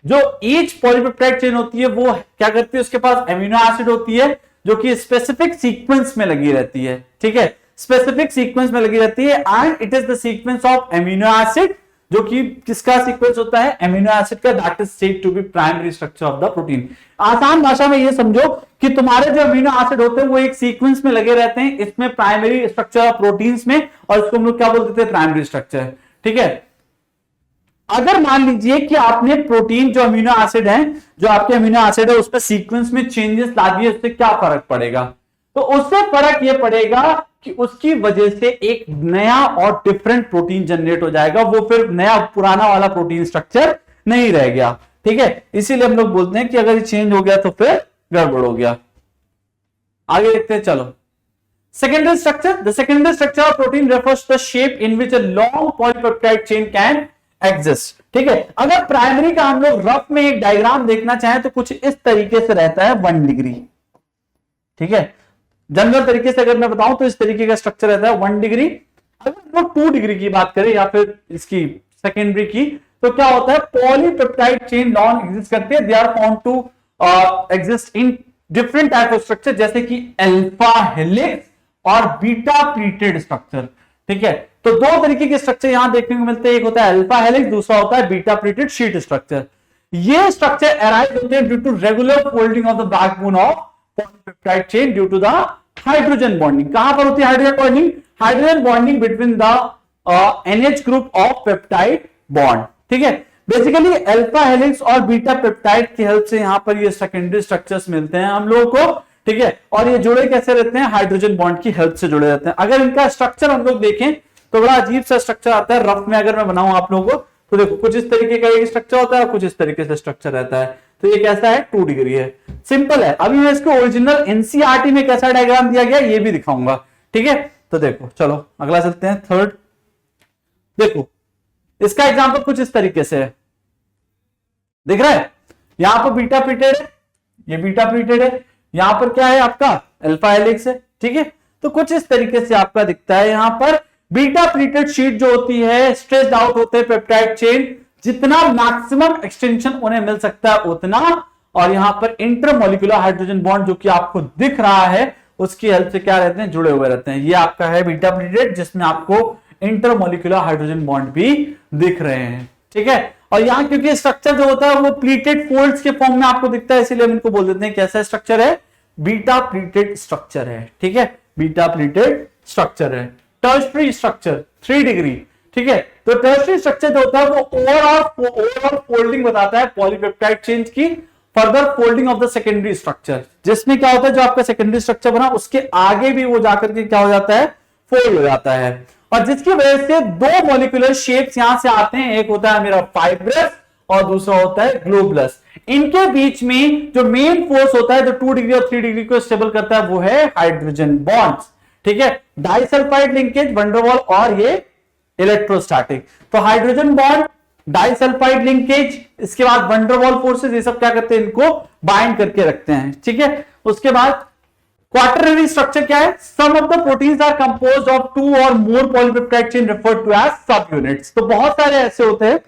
जो ईच पॉलीपेप्टाइड चेन होती है वो क्या करती है? उसके पास एमिनो एसिड होती है जो कि स्पेसिफिक सीक्वेंस में लगी रहती है, ठीक है, स्पेसिफिक सीक्वेंस में लगी रहती है। And it is the sequence of amino acid, जो कि किसका सीक्वेंस होता है? एमिनो एसिड का, that is said to be primary structure of the protein. आसान भाषा में ये समझो कि तुम्हारे जो अमीनो एसिड होते हैं वो एक सीक्वेंस में लगे रहते हैं, इसमें प्राइमरी स्ट्रक्चर ऑफ प्रोटीन्स में, और इसको हम लोग क्या बोल देते हैं? प्राइमरी स्ट्रक्चर, ठीक है। अगर मान लीजिए कि आपने प्रोटीन जो अमीनो एसिड है, जो आपके अमीनो एसिड है उसमें सीक्वेंस में चेंजेस ला दिए, उससे क्या फर्क पड़ेगा? तो उससे फर्क यह पड़ेगा कि उसकी वजह से एक नया और डिफरेंट प्रोटीन जनरेट हो जाएगा, वो फिर नया पुराना वाला प्रोटीन स्ट्रक्चर नहीं रह गया, ठीक है। इसीलिए हम लोग बोलते हैं कि अगर ये चेंज हो गया तो फिर गड़बड़ हो गया। आगे देखते हैं, चलो। Secondary structure, the secondary structure of protein refers to the shape in which a long polypeptide chain can exist, ठीक है। अगर प्राइमरी का हम लोग रफ में एक डायग्राम देखना चाहें तो कुछ इस तरीके से रहता है 1 डिग्री, ठीक है। जनरल तरीके से अगर मैं बताऊं तो इस तरीके का स्ट्रक्चर रहता है 1 डिग्री। अगर हम लोग 2 डिग्री की बात करें या फिर इसकी सेकेंडरी की, तो क्या होता है? पॉलीपेप्टाइड चेन लॉन्ग एग्जिस्ट करती है। They are found to exist in different type of structure, जैसे कि अल्फा हेलिक्स और बीटा प्लीटेड स्ट्रक्चर, ठीक है। तो 2 तरीके के स्ट्रक्चर यहां देखने को मिलते हैं, एक होता है अल्फा हेलिक्स, दूसरा होता है बीटा प्लीटेड शीट स्ट्रक्चर। ये स्ट्रक्चर अराइज होते हैं due to regular folding of the backbone of polypeptide chain due to the hydrogen bonding. कहां पर होती है hydrogen bonding? Hydrogen bonding between the NH group of peptide bond, ठीक है। Basically alpha helix और beta peptide की help से यहां पर ये सेकेंडरी स्ट्रक्चर्स मिलते हैं हम लोगों को, ठीक है। और ये जुड़े कैसे रहते हैं? हाइड्रोजन बॉन्ड की हेल्प से जुड़े रहते हैं। अगर इनका स्ट्रक्चर हम लोग देखें तो बड़ा अजीब सा स्ट्रक्चर आता है। रफ में अगर मैं बनाऊं आप लोगों को तो देखो कुछ इस तरीके का एक स्ट्रक्चर होता है और कुछ इस तरीके से स्ट्रक्चर रहता है। तो ये कैसा है? 2 डिग्री है, सिंपल है। अभी मैं इसको ओरिजिनल एनसीईआरटी में कैसा डायग्राम दिया गया ये भी दिखाऊंगा, ठीक है। तो देखो चलो अगला चलते हैं, थर्ड। देखो इसका एग्जांपल कुछ इस तरीके से है, दिख रहा है? यहां पर बीटा प्लीटेड है, ये बीटा प्लीटेड है, यहां पर क्या है आपका? अल्फा हेलिक्स है, ठीक है। तो कुछ इस तरीके से आपका दिखता है। यहां पर बीटा प्लीटेड शीट जो होती है स्ट्रेच्ड आउट होते हैं पेप्टाइड चेन, जितना मैक्सिमम एक्सटेंशन उन्हें मिल सकता है उतना, और यहां पर इंटरमोलिकुलर हाइड्रोजन बॉन्ड जो कि आपको दिख रहा है उसकी हेल्प से क्या रहते हैं? जुड़े हुए रहते हैं। ये आपका है बीटा प्लीटेड जिसमें आपको इंटरमोलिकुलर हाइड्रोजन बॉन्ड भी दिख रहे हैं, ठीक है। और यहां क्योंकि स्ट्रक्चर जो होता है वो प्लीटेड फोल्ड्स के फॉर्म में आपको दिखता है, इसीलिए हम इनको बोल देते हैं कैसा स्ट्रक्चर है? बीटा प्लीटेड स्ट्रक्चर है, ठीक है, बीटा प्लीटेड स्ट्रक्चर है। टर्शियरी स्ट्रक्चर 3 डिग्री, ठीक है। तो टर्शियरी स्ट्रक्चर जो होता है वो ओवरऑल फोल्डिंग बताता है पॉलीपेप्टाइड चेन की, further folding of the secondary structure, जिसमें क्या होता है जो आपका सेकेंडरी स्ट्रक्चर बना उसके आगे भी वो जाकर के क्या हो जाता है, फोल्ड हो जाता है, और जिसकी वजह से दो मॉलिक्यूलर शेप्स यहां से आते हैं, एक होता है मेरा फाइब्रस और दूसरा होता है ग्लोबुलस। इनके बीच में जो मेन फोर्स होता है जो 2 डिग्री और 3 डिग्री को स्टेबल करता है वो है हाइड्रोजन बॉन्ड्स, ठीक है, डाइसल्फाइड लिंकेज, वैन डेर वाल और ये इलेक्ट्रोस्टैटिक। तो हाइड्रोजन बॉन्ड, डाइसल्फाइड लिंकेज, इसके बाद वैन डेर वाल फोर्सेस, ये सब क्या करते हैं, इनको बाइंड करके रखते हैं, ठीक है। उसके बाद क्वाटरनरी स्ट्रक्चर क्या है, some of the proteins are composed of 2 और more polypeptide chain referred to as subunits. तो बहुत सारे ऐसे होते हैं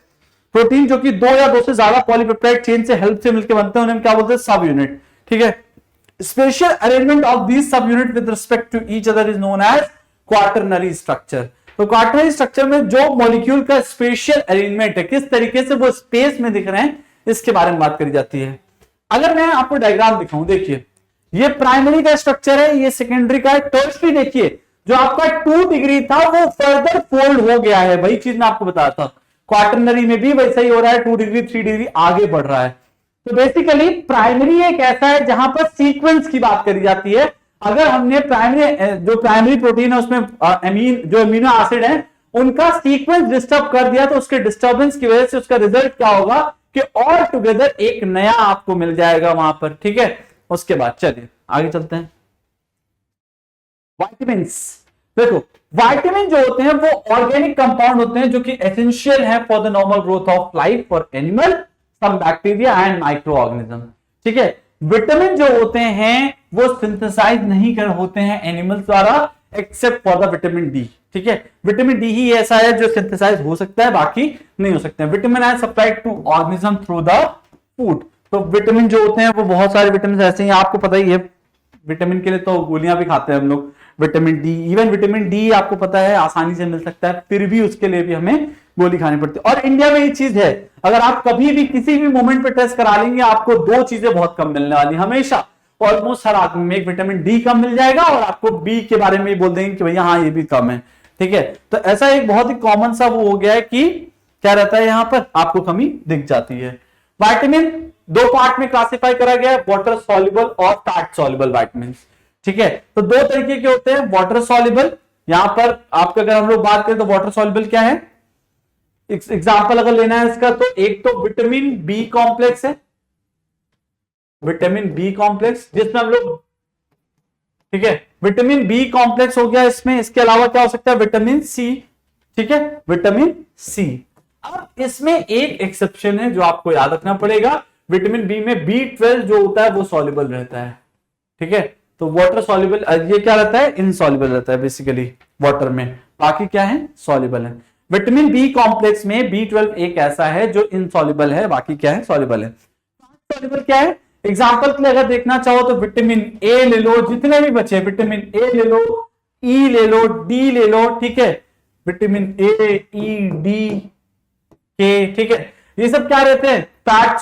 प्रोटीन जो कि 2 या 2 से ज्यादा पॉलीपेप्टाइड चेन से हेल्प से मिलकर बनते हैं, उन्हें क्या बोलते हैं, सब यूनिट, ठीक है। Special arrangement of these subunit with respect to each other is known as quaternary structure. तो क्वाटरनरी स्ट्रक्चर में जो मॉलिक्यूल का स्पेशल अरेंजमेंट है, किस तरीके से वो स्पेस में दिख रहे हैं, इसके बारे में बात करी जाती है। अगर मैं आपको डायग्राम दिखाऊं, देखिए ये प्राइमरी का स्ट्रक्चर है, ये सेकेंडरी का है, टर्शियरी देखिए जो आपका 2 डिग्री था वो फर्दर फोल्ड हो गया है, वही चीज मैं आपको बताया था। क्वाटरनरी में भी वैसा ही हो रहा है, 2 डिग्री 3 डिग्री आगे बढ़ रहा है। तो बेसिकली प्राइमरी एक ऐसा है जहां पर सीक्वेंस की बात करी जाती है। अगर हमने प्राइमरी प्रोटीन है उसमें जो अमीनो एसिड है उनका सीक्वेंस डिस्टर्ब कर दिया, तो उसके डिस्टर्बेंस की वजह से उसका रिजल्ट क्या होगा कि ऑल टुगेदर एक नया आपको मिल जाएगा वहां पर, ठीक है। उसके बाद चलिए आगे चलते हैं। विटामिन, देखो विटामिन जो होते हैं वो ऑर्गेनिक कंपाउंड होते हैं जो कि एसेंशियल है for the normal growth of life for animal, some bacteria and microorganism, ठीक है। विटामिन जो होते हैं वो सिंथेसाइज नहीं कर होते हैं एनिमल्स द्वारा except for the vitamin D, ठीक है। विटामिन डी ही ऐसा है जो सिंथेसाइज हो सकता है, बाकी नहीं हो सकते हैं। Vitamin are supplied to organism through the food. तो विटामिन जो होते हैं वो बहुत सारे विटामिन ऐसे हैं, आपको पता ही है, विटामिन के लिए तो गोलियां भी खाते हैं हम लोग, vitamin D, even vitamin D आपको पता है आसानी से मिल सकता है, फिर भी उसके लिए भी हमें गोली खानी पड़ती है। और इंडिया में ये चीज है, अगर आप कभी भी किसी भी मोमेंट पे टेस्ट करा लेंगे आपको 2 चीजें बहुत कम मिलने वाली, हमेशा ऑलमोस्ट हर आदमी में एक विटामिन डी कम मिल जाएगा और आपको बी के बारे में बोल देंगे कि भैया हाँ ये भी कम है, ठीक है। तो ऐसा एक बहुत ही कॉमन सा वो हो गया है कि क्या रहता है, यहां पर आपको कमी दिख जाती है। विटामिन 2 पार्ट में क्लासिफाई करा गया है, वाटर सॉल्युबल और फैट सॉल्युबल विटामिन, ठीक है। तो 2 तरीके के होते हैं, वाटर सॉल्युबल, यहां पर आपका अगर हम लोग बात करें तो वाटर सॉल्युबल क्या है, एग्जांपल अगर लेना है इसका तो एक तो विटामिन बी कॉम्प्लेक्स है, विटामिन बी कॉम्प्लेक्स जिसमें हम लोग, ठीक है, विटामिन बी कॉम्प्लेक्स हो गया इसमें। इसके अलावा क्या हो सकता है, विटामिन सी, ठीक है, विटामिन सी। अब इसमें एक एक्सेप्शन है जो आपको याद रखना पड़ेगा, विटामिन बी में B12 जो होता है वो सॉल्युबल रहता है, ठीक है। तो वाटर सॉल्युबल, ये क्या रहता है, इनसॉल्युबल रहता है बेसिकली वाटर में, बाकी क्या है, सॉल्युबल है। विटामिन बी कॉम्प्लेक्स में B12 एक ऐसा है जो इनसॉल्युबल है, बाकी क्या है, सॉल्युबल है। सॉल्युबल क्या है, एग्जांपल के लिए अगर देखना चाहो तो विटामिन ए ले लो, जितने भी बचे विटामिन ए ले लो, ई ले लो, डी ले लो, ठीक है, विटामिन ए, ई, डी, के, ठीक है, ये सब क्या रहते हैं, फैट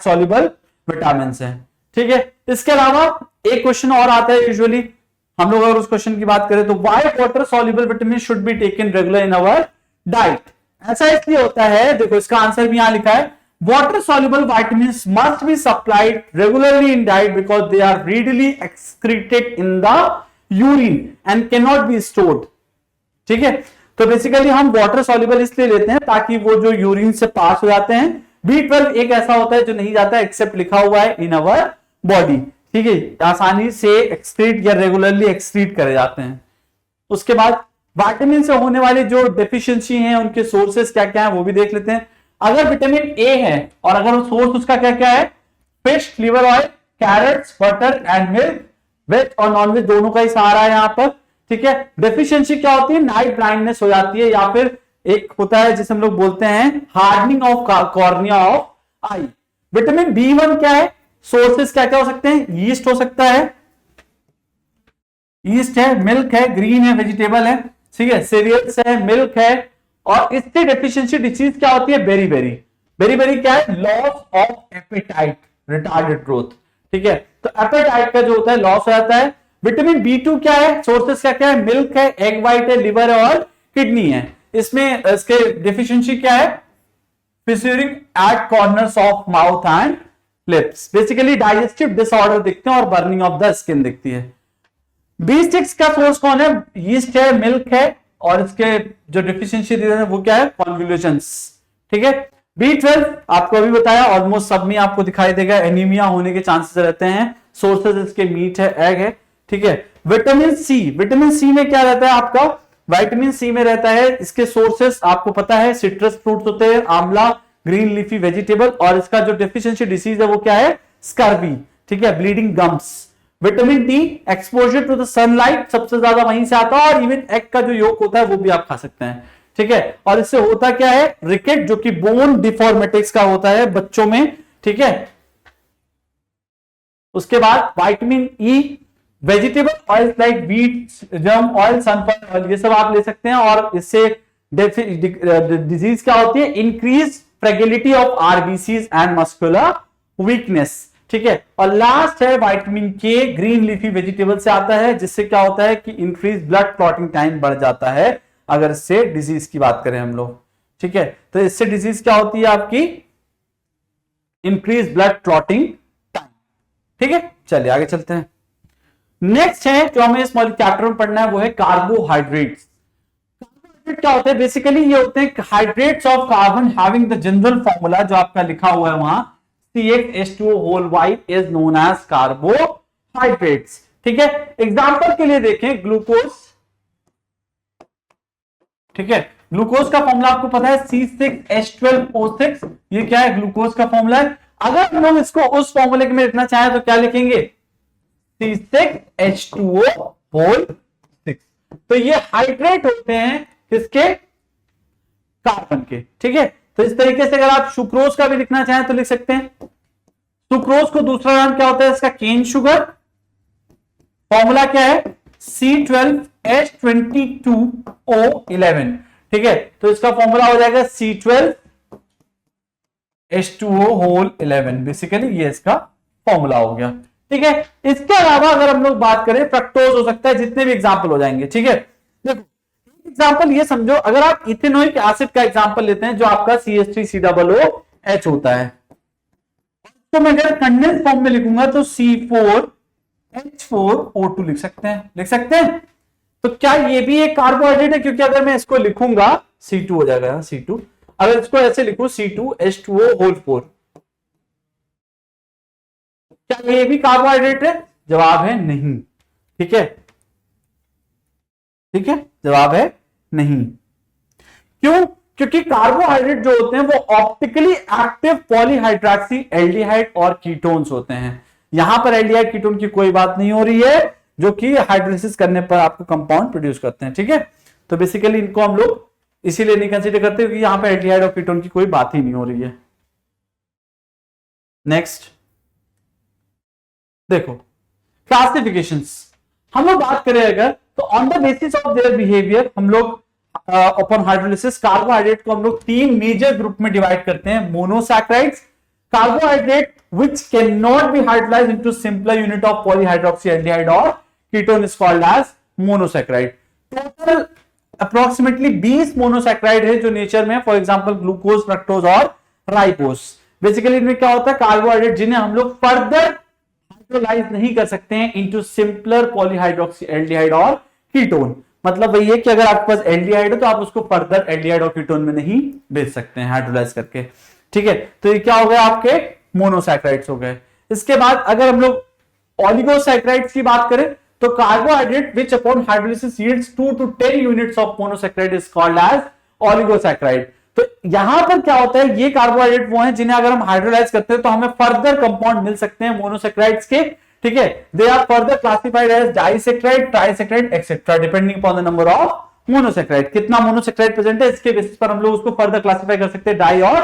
सॉल्युबल विटामिन है, ठीक है। इसके अलावा एक क्वेश्चन और आता है यूजुअली, हम लोग अगर उस क्वेश्चन की बात करें तो why water soluble vitamin should be taken regular in our diet. ऐसा इसलिए होता है, देखो इसका आंसर भी यहां लिखा है, water soluble vitamins must be supplied regularly in diet because they are readily excreted in the urine and cannot be stored, ठीक है। तो बेसिकली हम वाटर सॉल्युबल इसलिए लेते हैं ताकि वो जो यूरिन से पास हो जाते हैं। B12 एक ऐसा होता है जो नहीं जाता है, एक्सेप्ट लिखा हुआ है इन अवर बॉडी, ठीक है, आसानी से एक्सक्रीट या रेगुलरली एक्सक्रीट करे जाते हैं। उसके बाद विटामिन से होने वाली जो डेफिशिएंसी है उनके सोर्सेस क्या क्या है वो भी देख लेते हैं। अगर विटामिन ए है और अगर सोर्स उसका क्या क्या है, fish, liver oil, carrots, butter and milk, veg और नॉन वेज दोनों का ही सहारा है यहां पर, ठीक है। डेफिशिएंसी क्या होती है, नाइट ब्लाइंडनेस हो जाती है, या फिर एक होता है जिसे हम लोग बोलते हैं hardening of cornea of I. Vitamin B1 क्या है, सोर्सेस क्या क्या हो सकते हैं, यीस्ट हो सकता है, यीस्ट है, मिल्क है, ग्रीन है, वेजिटेबल है, ठीक है, सीरियल्स है, मिल्क है। और इससे डेफिशिएंसी डिसीज क्या होती है, बेरी क्या है, loss of appetite, retarded growth, ठीक है। तो एपेटाइट का जो होता है लॉस हो जाता है। विटामिन B2 क्या है, सोर्सेस क्या क्या है, मिल्क है, एग व्हाइट है, लिवर है और किडनी है। इसमें इसके डेफिशिएंसी क्या है, fissuring at corners of mouth and lips. Basically digestive disorder दिखते हैं और बर्निंग ऑफ द स्किन दिखती है। B6 का सोर्स कौन है? यीस्ट है, मिल्क है, और इसके जो डिफिशियंसी है वो क्या है? कॉन्वोल्यूशंस। ठीक है। B12 आपको अभी बताया, ऑलमोस्ट सब में आपको दिखाई देगा, एनीमिया होने के चांसेस रहते हैं। सोर्सेज इसके मीट है, एग है। ठीक है। विटामिन सी, विटामिन सी में क्या रहता है आपका? विटामिन सी में रहता है, इसके सोर्सेस आपको पता है, सिट्रस फ्रूट्स होते हैं, आंवला, ग्रीन लीफी वेजिटेबल, और इसका जो डेफिशिएंसी डिसीज है वो क्या है? स्कर्वी। ठीक है, bleeding gums. Vitamin D, exposure to the sunlight सबसे ज्यादा वहीं से आता है, और इवन एग का जो योक होता है वो भी आप खा सकते हैं। ठीक है। और इससे होता क्या है? रिकेट, जो कि बोन डिफॉर्मेटिक्स का होता है बच्चों में। ठीक है। उसके बाद vitamin E, vegetable oil like wheat germ oil, sunflower oil, ये सब आप ले सकते हैं। और इससे डिजीज क्या होती है? Increase fragility of RBCs and muscular weakness. ठीक है। और लास्ट है विटामिन के, ग्रीन लीफी वेजिटेबल से आता है, जिससे क्या होता है कि इंक्रीज ब्लड क्लॉटिंग टाइम बढ़ जाता है, अगर इससे डिजीज की बात करें हम लोग। ठीक है। तो इससे डिजीज क्या होती है आपकी? Increase blood clotting time. ठीक है। चलिए आगे चलते हैं। नेक्स्ट है जो हमें इस चैप्टर में पढ़ना है वो है कार्बोहाइड्रेट्स। कार्बोहाइड्रेट क्या होते हैं? बेसिकली ये होते हैं hydrates of carbon having the general formula, जो आपका लिखा हुआ है वहां, CH2O whole Y is known as carbohydrates. ठीक है। एग्जांपल के लिए देखें, ग्लूकोज। ठीक है। ग्लूकोज का फॉर्मूला आपको पता है, C6H12O6, ये क्या है? ग्लूकोज का फॉर्मूला है। अगर हम लोग इसको उस फॉर्मूले में लिखना चाहें तो क्या लिखेंगे? C6H2O whole 6। तो ये हाइड्रेट होते हैं किसके? कार्बन के। ठीक है। तो इस तरीके से अगर आप सुक्रोज का भी लिखना चाहें तो लिख सकते हैं। सुक्रोज को दूसरा नाम क्या होता है इसका? Cane sugar. फॉर्मूला क्या है? C12H22O11। ठीक है। तो इसका फॉर्मूला हो जाएगा C12H2O होल 11। बेसिकली ये इसका फॉर्मूला हो गया। ठीक है। इसके अलावा अगर हम लोग बात करें, फ्रक्टोज हो सकता है, जितने भी एग्जाम्पल हो जाएंगे। ठीक है। देखो एग्जाम्पल ये समझो, अगर आप इथेनोइक एसिड का एग्जाम्पल लेते हैं, जो आपका CH3COOH होता है, तो मैं अगर कंडेंस फॉर्म में लिखूंगा तो C4H4O2 लिख सकते हैं। लिख सकते हैं। तो क्या ये भी एक कार्बोहाइड्रेट है? क्योंकि अगर मैं इसको लिखूंगा C2 हो जाएगा, C2। अगर इसको ऐसे लिखूं C2H2O होल 4, क्या ये भी कार्बोहाइड्रेट है? जवाब है नहीं। ठीक है। ठीक है, जवाब है नहीं। क्यों? क्योंकि कार्बोहाइड्रेट जो होते हैं वो ऑप्टिकली एक्टिव पॉलीहाइड्रॉक्सी एल्डिहाइड और कीटोन्स होते हैं। यहां पर एल्डिहाइड कीटोन की कोई बात नहीं हो रही है, जो कि हाइड्रोलिसिस करने पर आपको कंपाउंड प्रोड्यूस करते हैं। ठीक है। तो बेसिकली इनको हम लोग इसीलिए नहीं कंसीडर करते क्योंकि यहां पर एल्डिहाइड और कीटोन की कोई बात ही नहीं हो रही है। नेक्स्ट देखो, क्लासिफिकेशंस। हम लोग बात करें अगर, तो on the basis of their behaviour हम लोग अपॉन हाइड्रोलिसिस कार्बोहाइड्रेट को हम लोग 3 मेजर ग्रुप में डिवाइड करते हैं। Monosaccharides, carbohydrate which can not be hydrolysed into simpler unit of polyhydroxy aldehyde, और ketone is called as monosaccharide. Total approximately 20 monosaccharide है जो नेचर में, फॉर एग्जांपल ग्लूकोज, फ्रक्टोज और राइबोस। बेसिकली इनमें क्या होता है? कार्बोहाइड्रेट जिन्हें हम लोग फर्दर हाइड्रोलाइज नहीं कर सकते हैं इनटू सिंपलर पॉलीहाइड्रोक्सी एल्डिहाइड और कीटोन। मतलब वही है कि अगर आपके पास एल्डिहाइड है तो आप उसको फर्दर एल्डिहाइड और कीटोन में नहीं भेज सकते हैं हाइड्रोलाइज करके। ठीक है। तो ये क्या हो गया? आपके मोनोसैकेराइड्स हो गए। इसके बाद अगर हम लोग ओलिगोसैकेराइड्स की बात करें, तो carbohydrate which upon hydrolysis yields 2 to 10 units of monosaccharide is called as oligosaccharide. तो यहां पर क्या होता है? ये कार्बोहाइड्रेट वो हैं जिन्हें अगर हम हाइड्रोलाइज करते हैं तो हमें फर्दर कंपाउंड मिल सकते हैं मोनोसैकेराइड्स के। ठीक है। They are further classified as disaccharide, trisaccharide etcetera, depending upon the number of monosaccharide. कितना मोनोसैकेराइड प्रेजेंट है इसके बेसिस पर हम लोग उसको फर्दर क्लासिफाई कर सकते हैं डाई और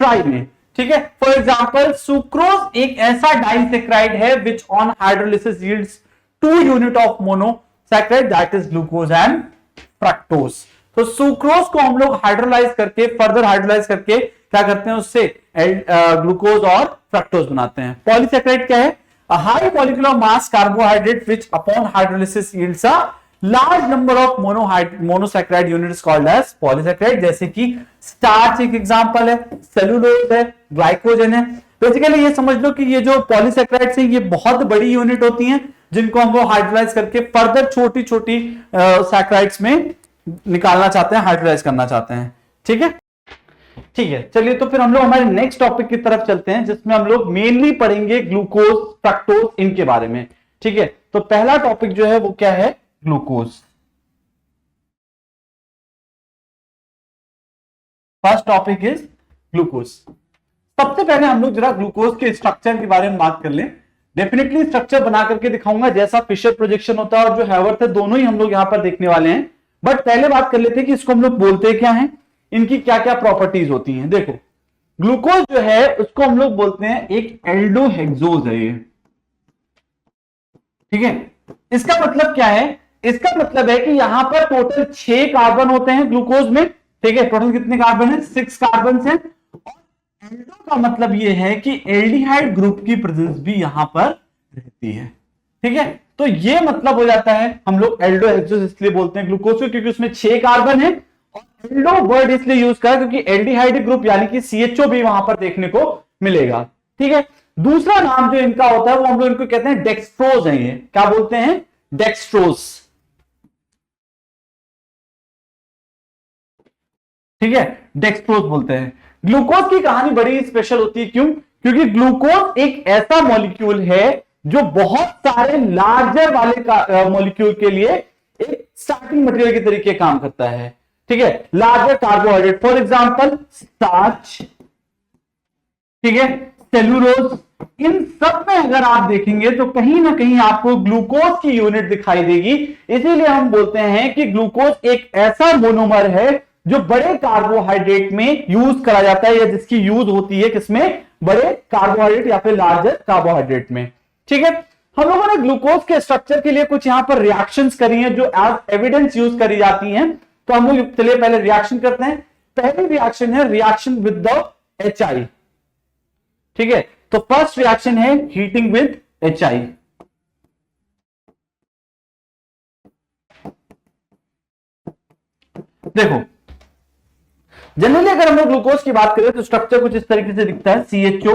ट्राई में। ठीक है। फॉर एग्जांपल सुक्रोज एक ऐसा डाइसैकेराइड है which on hydrolysis yields 2 unit of monosaccharide, that is glucose and fructose. तो सुक्रोज को हम लोग हाइड्रोलाइज करके, फर्दर हाइड्रोलाइज करके क्या करते हैं? उससे ग्लूकोज और फ्रक्टोज बनाते हैं। पॉलीसैकेराइड क्या है? A high molecular mass carbohydrate which upon hydrolysis yields a large number of monosaccharide units called as polysaccharide। जैसे कि स्टार्च एक एग्जांपल है, सेलुलोज है, ग्लाइकोजन है। बेसिकली ये समझ लो कि ये जो पॉलीसेक्राइड्स हैं ये बहुत बड़ी यूनिट होती हैं, जिनको हम वो हाइड्रोलाइज करके फर्दर छोटी छोटी सैक्राइड्स में निकालना चाहते हैं, हाइड्रोलाइज करना चाहते हैं। ठीक है, ठीक है, चलिए तो फिर हम लोग हमारे नेक्स्ट टॉपिक की तरफ चलते हैं, जिसमें हम लोग मेनली पढ़ेंगे ग्लूकोज, फ्रक्टोज, इनके बारे में। ठीक है, तो पहला टॉपिक जो है वो क्या है, glucose. First topic is glucose. सबसे पहले हम लोग जरा ग्लूकोज के स्ट्रक्चर के बारे में बात कर लें। डेफिनेटली स्ट्रक्चर बना करके दिखाऊंगा, जैसा फिशर प्रोजेक्शन होता है और जो हैवर्थ है, दोनों ही हम लोग यहां पर देखने वाले हैं। बट पहले बात कर लेते हैं कि इसको हम लोग बोलते क्या है, इनकी क्या क्या प्रॉपर्टीज होती हैं। देखो, ग्लूकोज जो है उसको हम लोग बोलते हैं एक एल्डोहेक्सोज है ये। ठीक है, इसका मतलब क्या है, इसका मतलब है कि यहां पर टोटल 6 कार्बन होते हैं ग्लूकोज में। ठीक है, टोटल कितने कार्बन है, 6 कार्बन है। और एल्डो का मतलब यह है कि एल्डिहाइड ग्रुप की प्रेजेंस भी यहां पर रहती है। ठीक है, तो ये मतलब हो जाता है, हम लोग एल्डोहेक्सोज इसलिए बोलते हैं ग्लूकोज को, क्योंकि उसमें 6 कार्बन है। और एल्डो वर्ड इसलिए यूज करा क्योंकि एल्डिहाइड ग्रुप यानी कि CHO भी वहां पर देखने को मिलेगा। ठीक है, दूसरा नाम जो इनका होता है वो हम लोग इनको कहते हैं डेक्सट्रोज है। ये क्या बोलते हैं, डेक्सट्रोज। ठीक है, डेक्सट्रोज बोलते हैं। ग्लूकोज की कहानी बड़ी स्पेशल होती है, क्यों, क्योंकि ग्लूकोज एक ऐसा मॉलिक्यूल है जो बहुत सारे लार्जर वाले मॉलिक्यूल के लिए एक स्टार्टिंग मटेरियल के तरीके काम करता है। ठीक है, larger carbohydrate, for example starch, ठीक है, सेलुलोज, इन सब में अगर आप देखेंगे तो कहीं ना कहीं आपको ग्लूकोज की यूनिट दिखाई देगी। इसीलिए हम बोलते हैं कि ग्लूकोज एक ऐसा मोनोमर है जो बड़े कार्बोहाइड्रेट में यूज करा जाता है, या जिसकी यूज होती है किसमें, बड़े कार्बोहाइड्रेट या फिर लार्जर कार्बोहाइड्रेट में। ठीक है, हम लोगों ने ग्लूकोज के स्ट्रक्चर के लिए कुछ यहां पर रिएक्शंस करी हैं जो एज एविडेंस यूज करी जाती हैं। तो हम लोग चलिए पहले रिएक्शन करते हैं। पहली रिएक्शन है रिएक्शन विद द HI। ठीक है, तो फर्स्ट रिएक्शन है हीटिंग विद HI। देखो, जनरली अगर हम लोग ग्लूकोज की बात करें तो स्ट्रक्चर कुछ इस तरीके से दिखता है, CHO,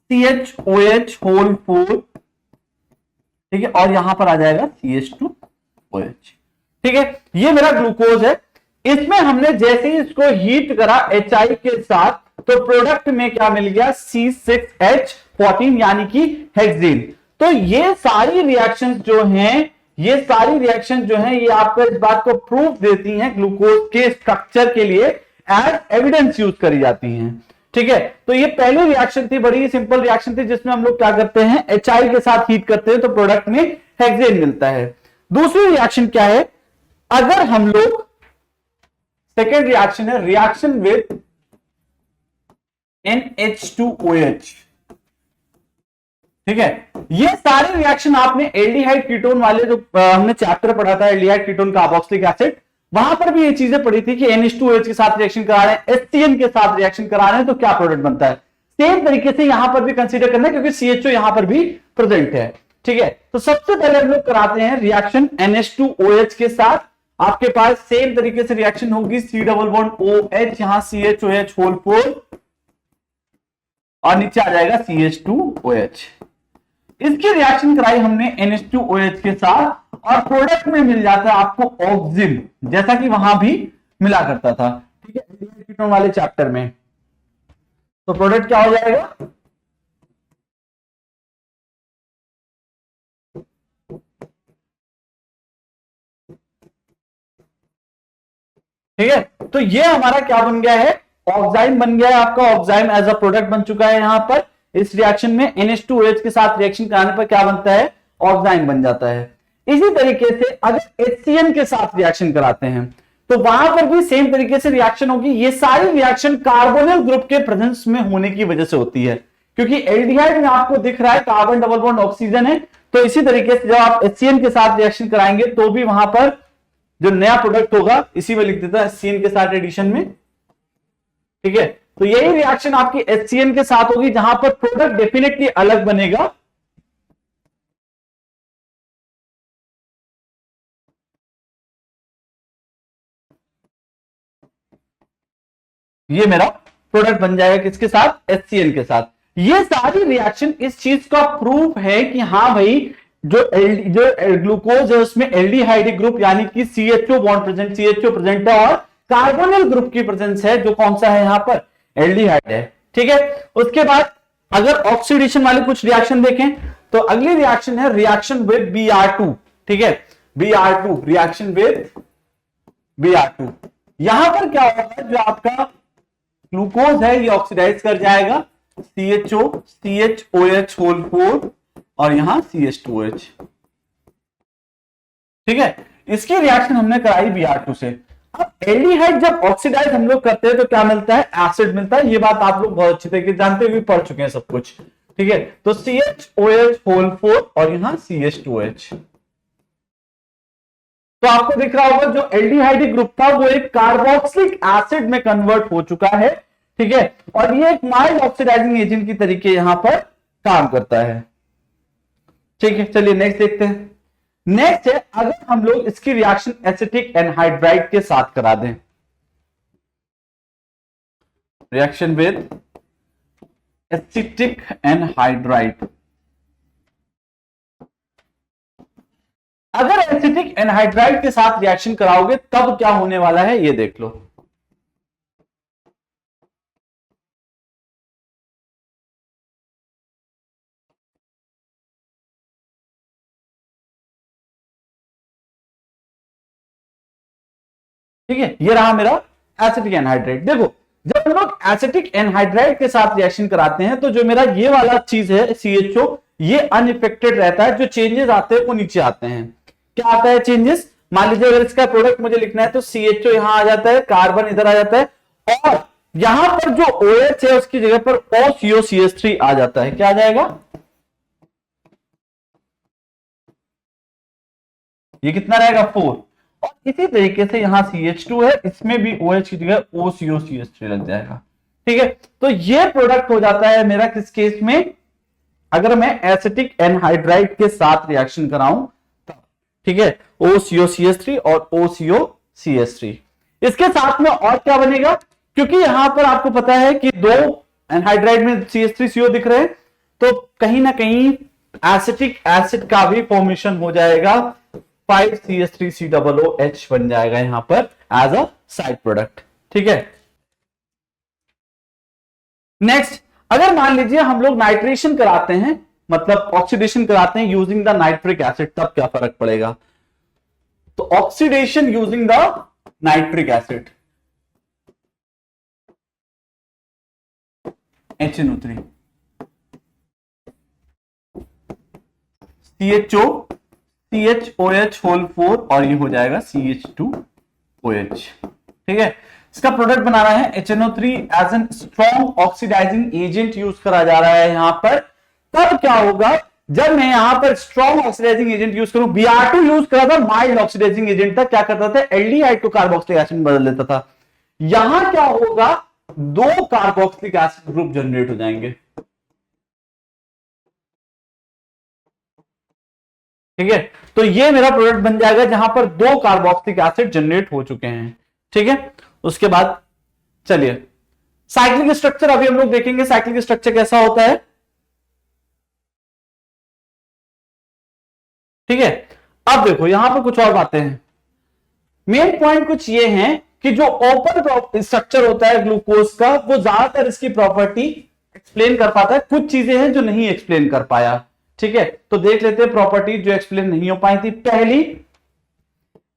CHOH होल 4। ठीक है, और यहां पर आ जाएगा CH2OH। ठीक है, ये मेरा ग्लूकोज है। इसमें हमने जैसे ही इसको हीट करा HI के साथ, तो प्रोडक्ट में क्या मिल गया, C6H14 यानी कि हेक्सेन। तो ये सारी रिएक्शंस जो हैं, ये सारी रिएक्शन जो हैं, ये आपको इस बात को प्रूफ देती हैं ग्लूकोज के स्ट्रक्चर के लिए एज एविडेंस यूज करी जाती हैं। ठीक है, तो ये पहली रिएक्शन थी, बड़ी सिंपल रिएक्शन थी, जिसमें हम लोग क्या करते हैं, HI के साथ हीट करते हैं तो प्रोडक्ट में हेक्सेन मिलता है। दूसरी रिएक्शन क्या है, अगर हम लोग, सेकेंड रिएक्शन है रिएक्शन विद NH2OH। ठीक है, ये सारे रिएक्शन आपने एल्डिहाइड कीटोन वाले जो हमने चैप्टर पढ़ा था, एल्डिहाइड कीटोन कार्बोक्सिलिक एसिड, वहां पर भी ये चीजें पढ़ी थी कि NH2OH के साथ रिएक्शन करा रहे हैं, HCN के साथ रिएक्शन करा रहे हैं, तो क्या प्रोडक्ट बनता है। सेम तरीके से यहां पर भी कंसीडर करना है, क्योंकि CHO यहां पर भी प्रेजेंट है। ठीक है, तो सबसे पहले हम लोग कराते हैं रिएक्शन NH2OH के साथ। आपके पास सेम तरीके से रिएक्शन होगी, C डबल बॉन्ड OH, यहां CHOH होल 4 और नीचे आ जाएगा CH2OH। इसकी रिएक्शन कराई हमने NH2OH के साथ और प्रोडक्ट में मिल जाता है आपको ऑक्सिन, जैसा कि वहां भी मिला करता था। ठीक है, कीटोन वाले चैप्टर में। तो प्रोडक्ट क्या हो जाएगा, ठीक है, तो ये हमारा क्या बन गया है, ऑक्साइम बन गया है। आपका ऑक्साइम एज अ प्रोडक्ट बन चुका है। यहां पर इस रिएक्शन में NH2OH के साथ रिएक्शन कराने पर क्या बनता है, ऑक्साइम बन जाता है। इसी तरीके से अगर HCN के साथ रिएक्शन कराते हैं तो वहां पर भी सेम तरीके से रिएक्शन होगी। ये सारी रिएक्शन कार्बोनिल ग्रुप के प्रेजेंस में होने की वजह से होती है, क्योंकि एल्डिहाइड में आपको दिख रहा है कार्बन डबल बॉन्ड ऑक्सीजन है। तो इसी तरीके से जब आप HCN के साथ रिएक्शन कराएंगे तो भी वहां पर जो नया प्रोडक्ट होगा, इसी में लिख देता है HCN के साथ एडिशन में। ठीक है, तो यही रिएक्शन आपकी HCN के साथ होगी, जहां पर प्रोडक्ट डेफिनेटली अलग बनेगा। ये मेरा प्रोडक्ट बन जाएगा किसके साथ, HCN के साथ। ये सारी रिएक्शन इस चीज का प्रूफ है कि हाँ भाई जो ग्लूकोज है उसमें एल्डिहाइड ग्रुप यानी कि CHO bond present, CHO present है और कार्बोनिल ग्रुप की प्रेजेंस है जो कौन सा है यहां पर एल्डिहाइड है। ठीक है, उसके बाद अगर ऑक्सीडेशन वाले कुछ रिएक्शन देखें तो अगली रिएक्शन है रिएक्शन विद Br2। ठीक है, Br2 रिएक्शन विद Br2। यहां पर क्या होगा, जो आपका ग्लूकोज है ये ऑक्सीडाइज कर जाएगा CHO CHOH होल 4 और यहां CH2OH। ठीक है, इसकी रिएक्शन हमने कराई Br2 से। अब एल्डिहाइड जब ऑक्सीडाइज हम लोग करते हैं तो क्या मिलता है, एसिड मिलता है। ये बात आप लोग बहुत अच्छी तरीके से जानते हुए पढ़ चुके हैं सब कुछ। ठीक है, तो CHOH होल 4 और यहां CH2OH। तो आपको दिख रहा होगा जो एल्डिहाइड ग्रुप था वो एक कार्बोक्सिलिक एसिड में कन्वर्ट हो चुका है। ठीक है, और ये एक माइल्ड ऑक्सीडाइजिंग एजेंट की तरीके यहां पर काम करता है। ठीक है, चलिए नेक्स्ट देखते हैं। नेक्स्ट है अगर हम लोग इसकी रिएक्शन एसिटिक एनहाइड्राइड के साथ करा दें, रिएक्शन विद एसिटिक एनहाइड्राइड। अगर एसिटिक एनहाइड्राइड के साथ रिएक्शन कराओगे तब क्या होने वाला है ये देख लो। ठीक है, ये रहा मेरा एसिटिक एनहाइड्राइड। देखो जब हम लोग एसिटिक एनहाइड्राइड के साथ रिएक्शन कराते हैं तो जो मेरा ये वाला चीज है CHO ये अनइफेक्टेड रहता है, जो चेंजेस आते हैं वो नीचे आते हैं। क्या आता है चेंजेस, मान लीजिए अगर इसका प्रोडक्ट मुझे लिखना है तो CHO यहां आ जाता है, कार्बन इधर आ जाता है और यहां पर जो OH है उसकी जगह पर OCOCH3 आ जाता है। क्या आ जाएगा, ये कितना रहेगा 4। और इसी तरीके से यहां CH2 है, इसमें भी OH की जगह OCOCH3 लग जाएगा। ठीक है, तो ये प्रोडक्ट हो जाता है मेरा किस केस में, अगर मैं एसिटिक एनहाइड्राइड के साथ रिएक्शन कराऊं तब। ठीक है, OCOCH3 और OCOCH3। इसके साथ में और क्या बनेगा, क्योंकि यहां पर आपको पता है कि दो एनहाइड्राइड में CH3CO दिख रहे हैं तो कहीं ना कहीं एसिटिक एसिड का भी फॉर्मेशन हो जाएगा, 5CH3COOH बन जाएगा यहां पर एज अ साइड प्रोडक्ट। ठीक है, नेक्स्ट अगर मान लीजिए हम लोग नाइट्रेशन कराते हैं, मतलब ऑक्सीडेशन कराते हैं यूजिंग द नाइट्रिक एसिड, तब क्या फर्क पड़ेगा। तो oxidation using the nitric acid HNO3 CHO CHOH whole 4 और ये हो जाएगा CH2OH। ठीक है, इसका प्रोडक्ट बनाना है HNO3 as an strong oxidising agent use करा जा रहा है यहां पर। तब क्या होगा, जब मैं यहां पर स्ट्रॉन्ग ऑक्सीडाइजिंग एजेंट यूज करूं, Br2 यूज करा था माइल्ड ऑक्सीडाइजिंग एजेंट था, क्या करता था एल्डिहाइड को कार्बोक्सिलिक एसिड में बदल देता था। यहां क्या होगा, दो कार्बोक्सिलिक एसिड ग्रुप जनरेट हो जाएंगे। ठीक है, तो ये मेरा प्रोडक्ट बन जाएगा जहां पर दो कार्बोक्सिलिक एसिड जनरेट हो चुके हैं। ठीक है, उसके बाद चलिए साइक्लिक स्ट्रक्चर अभी हम लोग देखेंगे, साइक्लिक स्ट्रक्चर कैसा होता है। ठीक है, अब देखो यहां पर कुछ और बातें हैं। मेन पॉइंट कुछ ये है कि जो ओपन स्ट्रक्चर होता है ग्लूकोज का वो ज्यादातर इसकी प्रॉपर्टी एक्सप्लेन कर पाता है, कुछ चीजें हैं जो नहीं एक्सप्लेन कर पाया। ठीक है, तो देख लेते हैं प्रॉपर्टी जो एक्सप्लेन नहीं हो पाई थी। पहली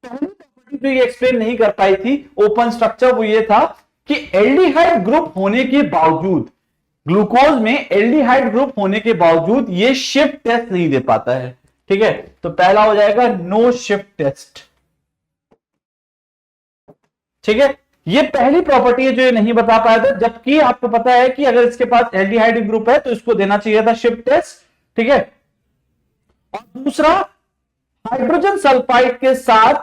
प्रॉपर्टी जो ये एक्सप्लेन नहीं कर पाई थी ओपन स्ट्रक्चर, वो ये था कि एल्डिहाइड ग्रुप होने के बावजूद, ग्लूकोज में एल्डिहाइड ग्रुप होने के बावजूद ये शिफ्ट टेस्ट नहीं दे पाता है। ठीक है, तो पहला हो जाएगा नो शिफ्ट टेस्ट। ठीक है, ये पहली प्रॉपर्टी है जो ये नहीं बता पाया था, जबकि आपको पता है कि अगर इसके पास एल्डिहाइड ग्रुप है तो इसको देना चाहिए था शिफ्ट टेस्ट। ठीक है, और दूसरा हाइड्रोजन सल्फाइड के साथ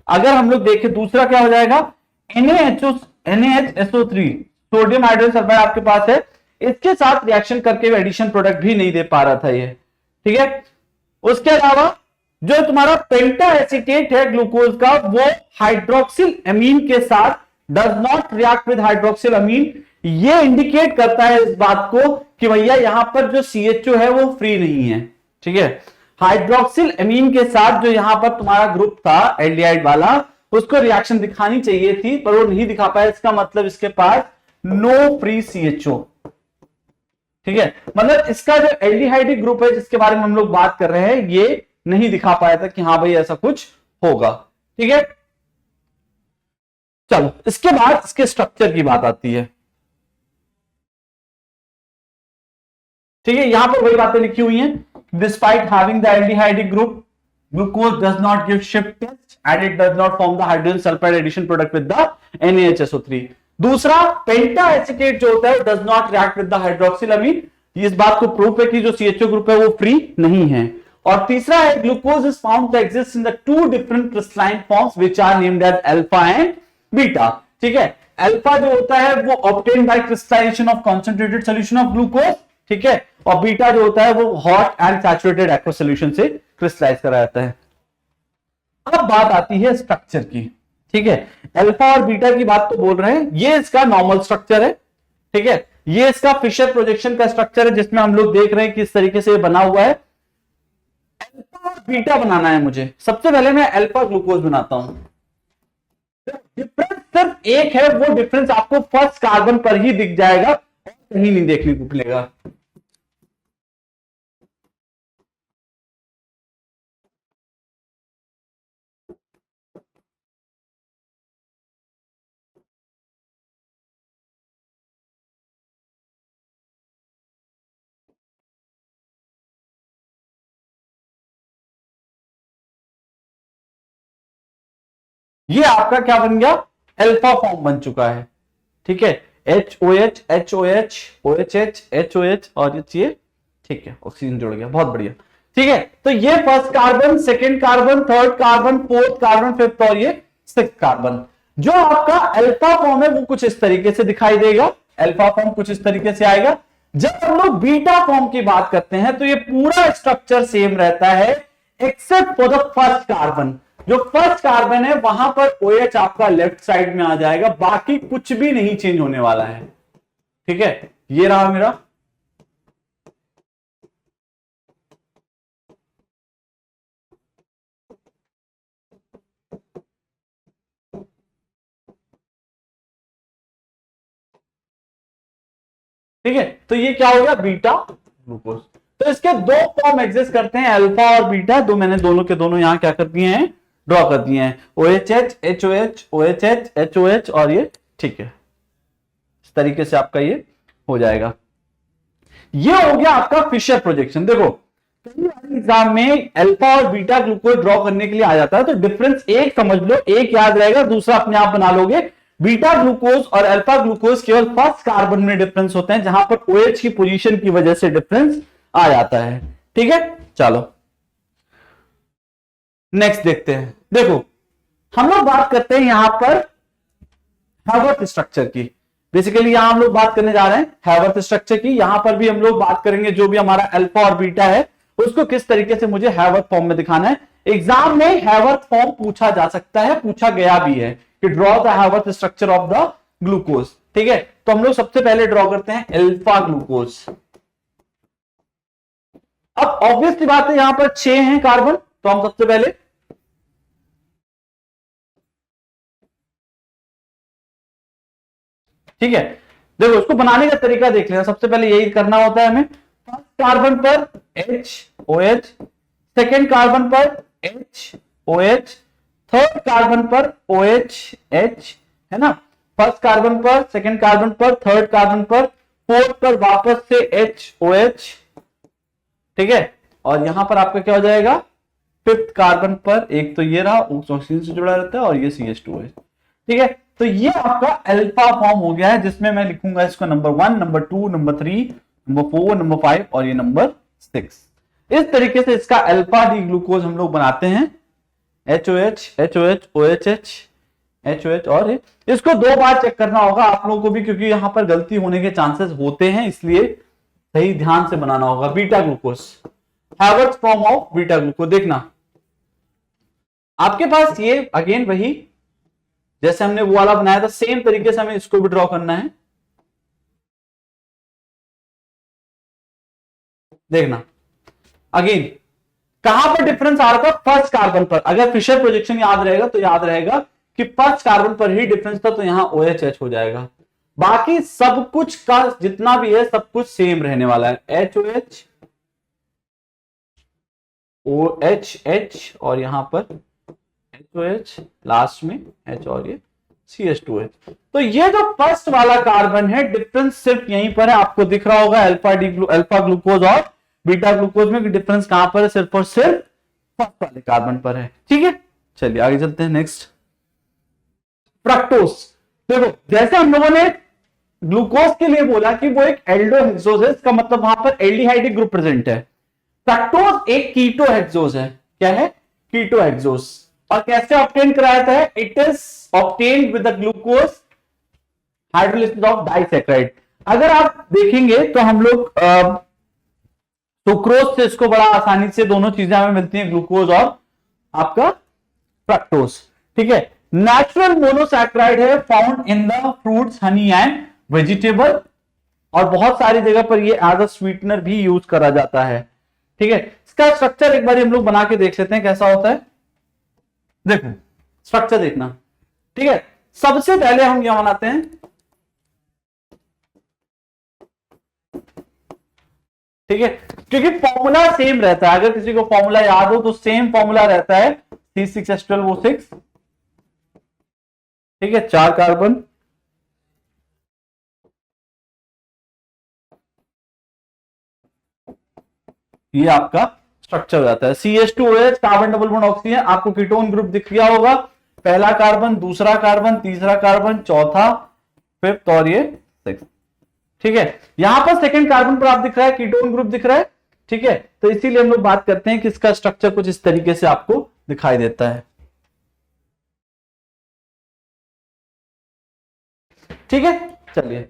अगर हम लोग देखें, दूसरा क्या हो जाएगा NaHSO3 सोडियम हाइड्रोजन सल्फाइड आपके पास है, इसके साथ रिएक्शन करके एडिशन प्रोडक्ट भी नहीं दे पा रहा था ये। ठीक है, उसके अलावा जो तुम्हारा पेंटा एसीटेट है ग्लूकोज का वो हाइड्रोक्सिल अमीन के साथ does not react with hydroxyl amine, ये इंडिकेट करता है इस बात को कि भैया यहां पर जो CHO है वो फ्री नहीं है। ठीक है, हाइड्रोक्सिल अमीन के साथ जो यहां पर तुम्हारा ग्रुप था एल्डिहाइड वाला, उसको रिएक्शन दिखानी चाहिए थी पर वो नहीं दिखा पाया। इसका मतलब इसके पास नो फ्री CHO। ठीक है, मतलब इसका जो एल्डिहाइडिक ग्रुप है जिसके बारे में हम लोग बात कर रहे हैं, ये नहीं दिखा पाया था कि हाँ भाई ऐसा कुछ होगा। ठीक है, चलो इसके बाद इसके स्ट्रक्चर की बात आती है। ठीक है, यहां पर वही बातें लिखी हुई हैं। Despite having the aldehydic group, glucose does not give शिफ्ट test and it does not form the hydrogen sulphide addition product with the NaHSO3। दूसरा, पेंटा एसिकेट जो होता है does not react with the hydroxyl amine. इस बात को proof है कि जो CHO ग्रुप है वो फ्री नहीं है। और तीसरा है, glucose is found to exist in the two different crystalline forms which are named as alpha and beta. ठीक है, अल्फा जो होता है वो obtained by crystallisation of concentrated solution of glucose. ठीक है, और बीटा जो होता है वो hot and saturated aqueous solution से क्रिस्टलाइज करा जाता है। अब बात आती है स्ट्रक्चर की। ठीक है, अल्फा और बीटा की बात तो बोल रहे हैं, ये इसका नॉर्मल स्ट्रक्चर है। ठीक है, ये इसका फिशर प्रोजेक्शन का स्ट्रक्चर है जिसमें हम लोग देख रहे हैं किस तरीके से बना हुआ है। अल्फा और बीटा बनाना है मुझे। सबसे पहले मैं अल्फा ग्लूकोज बनाता हूं। डिफरेंस सिर्फ एक है, वो डिफरेंस आपको फर्स्ट कार्बन पर ही दिख जाएगा, कहीं नहीं देखने को मिलेगा। ये आपका क्या बन गया, अल्फा फॉर्म बन चुका है। ठीक है, HOH HOH OHH HOH और ये, ठीक है, ऑक्सीजन जुड़ गया, बहुत बढ़िया। ठीक है, तो ये first carbon, second carbon, third carbon, fourth carbon, fifth और ये सिक्स्थ कार्बन। जो आपका अल्फा फॉर्म है वो कुछ इस तरीके से दिखाई देगा, अल्फा फॉर्म कुछ इस तरीके से आएगा। जब हम लोग बीटा फॉर्म की बात करते हैं तो ये पूरा स्ट्रक्चर सेम रहता है except for the first carbon. जो फर्स्ट कार्बन है वहां पर OH आपका लेफ्ट साइड में आ जाएगा, बाकी कुछ भी नहीं चेंज होने वाला है। ठीक है, ये रहा मेरा। ठीक है, तो ये क्या हो गया, बीटा ग्लूकोज। तो इसके दो फॉर्म एग्जिस्ट करते हैं, अल्फा और बीटा। दो मैंने दोनों के दोनों यहां क्या कर दिए हैं, ड्रॉ कर दिए हैं, OHH HOH OHH HOH और ये। ठीक है, इस तरीके से आपका ये हो जाएगा। ये हो गया आपका फिशर प्रोजेक्शन। देखो कई बार एग्जाम में अल्फा और बीटा ग्लूकोज ड्रॉ करने के लिए आ जाता है, तो डिफरेंस एक समझ लो, एक याद रहेगा, दूसरा अपने आप बना लोगे। बीटा ग्लूकोज और अल्फा ग्लूकोज केवल फर्स्ट कार्बन में डिफरेंस होते हैं, जहां पर OH की पोजीशन की वजह से डिफरेंस आ जाता है। ठीक है, चलो नेक्स्ट देखते हैं। देखो हम लोग बात करते हैं यहां पर हैवर्थ स्ट्रक्चर की। बेसिकली यहां हम लोग बात करने जा रहे हैं हैवर्थ स्ट्रक्चर की। यहां पर भी हम लोग बात करेंगे जो भी हमारा अल्फा और बीटा है उसको किस तरीके से मुझे हैवर्थ फॉर्म में दिखाना है। एग्जाम में हैवर्थ फॉर्म पूछा जा सकता है, पूछा गया भी है कि draw the हैवर्थ structure of the glucose. ठीक है, तो हम लोग सबसे पहले ड्रॉ करते हैं अल्फा ग्लूकोज। अब ऑब्वियसली बात है यहां पर 6 हैं कार्बन, तो हम सबसे पहले ठीक है, देखो उसको बनाने का तरीका देख लेना। सबसे पहले यही करना होता है हमें, फर्स्ट कार्बन पर HOH, सेकेंड कार्बन पर HOH, थर्ड कार्बन पर OHH, है ना। फर्स्ट कार्बन पर, सेकेंड कार्बन पर, थर्ड कार्बन पर, फोर्थ पर वापस से HOH। ठीक है, और यहां पर आपका क्या हो जाएगा, फिफ्थ कार्बन पर एक तो ये रहा ऑक्सीजन से जुड़ा रहता है और ये CH2 है। ठीक है, तो ये आपका अल्फा फॉर्म हो गया है, जिसमें मैं लिखूंगा इसको number 1, number 2, number 3, number 4, number 5 और ये नंबर 6। इस तरीके से इसका अल्फा डी ग्लूकोज हम लोग बनाते हैं, HOH HOH OHH HOH। और इसको 2 बार चेक करना होगा आप लोगों को भी, क्योंकि यहां पर गलती होने के चांसेस होते हैं, इसलिए सही ध्यान से बनाना होगा। Beta glucose, हैवर्थ form of beta glucose. देखना आपके पास ये अगेन वही जैसे हमने वो वाला बनाया था, सेम तरीके से हमें इसको भी ड्रॉ करना है। देखना अगेन कहां पर डिफरेंस आ रहा था, फर्स्ट कार्बन पर। अगर फिशर प्रोजेक्शन याद रहेगा तो याद रहेगा कि फर्स्ट कार्बन पर ही डिफरेंस था, तो यहां OH हो जाएगा। बाकी सब कुछ का जितना भी है सब कुछ सेम रहने वाला है, HOH OH और यहां पर HOH लास्ट में H और ये CH2H। तो ये जो फर्स्ट वाला कार्बन है डिफरेंस सिर्फ यहीं पर है, आपको दिख रहा होगा अल्फा ग्लूकोज और बीटा ग्लूकोज में डिफरेंस कहां पर है, सिर्फ और सिर्फ फर्स्ट वाले कार्बन पर है। ठीक है, चलिए आगे चलते हैं। Next fructose. देखो जैसे हम लोगों ने ग्लूकोज के लिए बोला कि वो एक एल्डोहेक्सोज है, इसका मतलब वहां पर एल्डिहाइडिक ग्रुप प्रेजेंट है। फ्रक्टोज एक कीटोहेक्सोज है। क्या है? कीटोहेक्सोज। और कैसे ऑब्टेन कराया था? It is obtained with the glucose hydrolysis of disaccharide. अगर आप देखेंगे तो हम लोग सुक्रोज से इसको बड़ा आसानी से दोनों चीजें हमें मिलती हैं, ग्लूकोज और आपका फ्रक्टोज। ठीक है, नेचुरल मोनोसैकेराइड है, found in the fruits, honey and vegetable, और बहुत सारी जगह पर ये एज अ स्वीटनर भी यूज करा जाता है। ठीक है, इसका स्ट्रक्चर एक बार हम लोग बना के देख लेते हैं कैसा होता है। देखो स्ट्रक्चर देखना। ठीक है, सबसे पहले हम यह बनाते हैं, ठीक है, क्योंकि फॉर्मूला सेम रहता है। अगर किसी को फॉर्मूला याद हो तो सेम फॉर्मूला रहता है, C6H12O6। ठीक है, 4 कार्बन, ये आपका स्ट्रक्चर हो जाता है। CH2OH carbon double bond oxygen, आपको कीटोन ग्रुप दिख गया होगा, पहला कार्बन, दूसरा कार्बन, तीसरा कार्बन, चौथा, फिफ्थ और ये सिक्स। ठीक है, यहां पर सेकंड कार्बन पर आप दिख रहा है कीटोन ग्रुप दिख रहा है। ठीक है, तो इसीलिए हम लोग बात करते हैं कि इसका स्ट्रक्चर कुछ इस तरीके से आपको दिखाई देता है। ठीक है, चलिए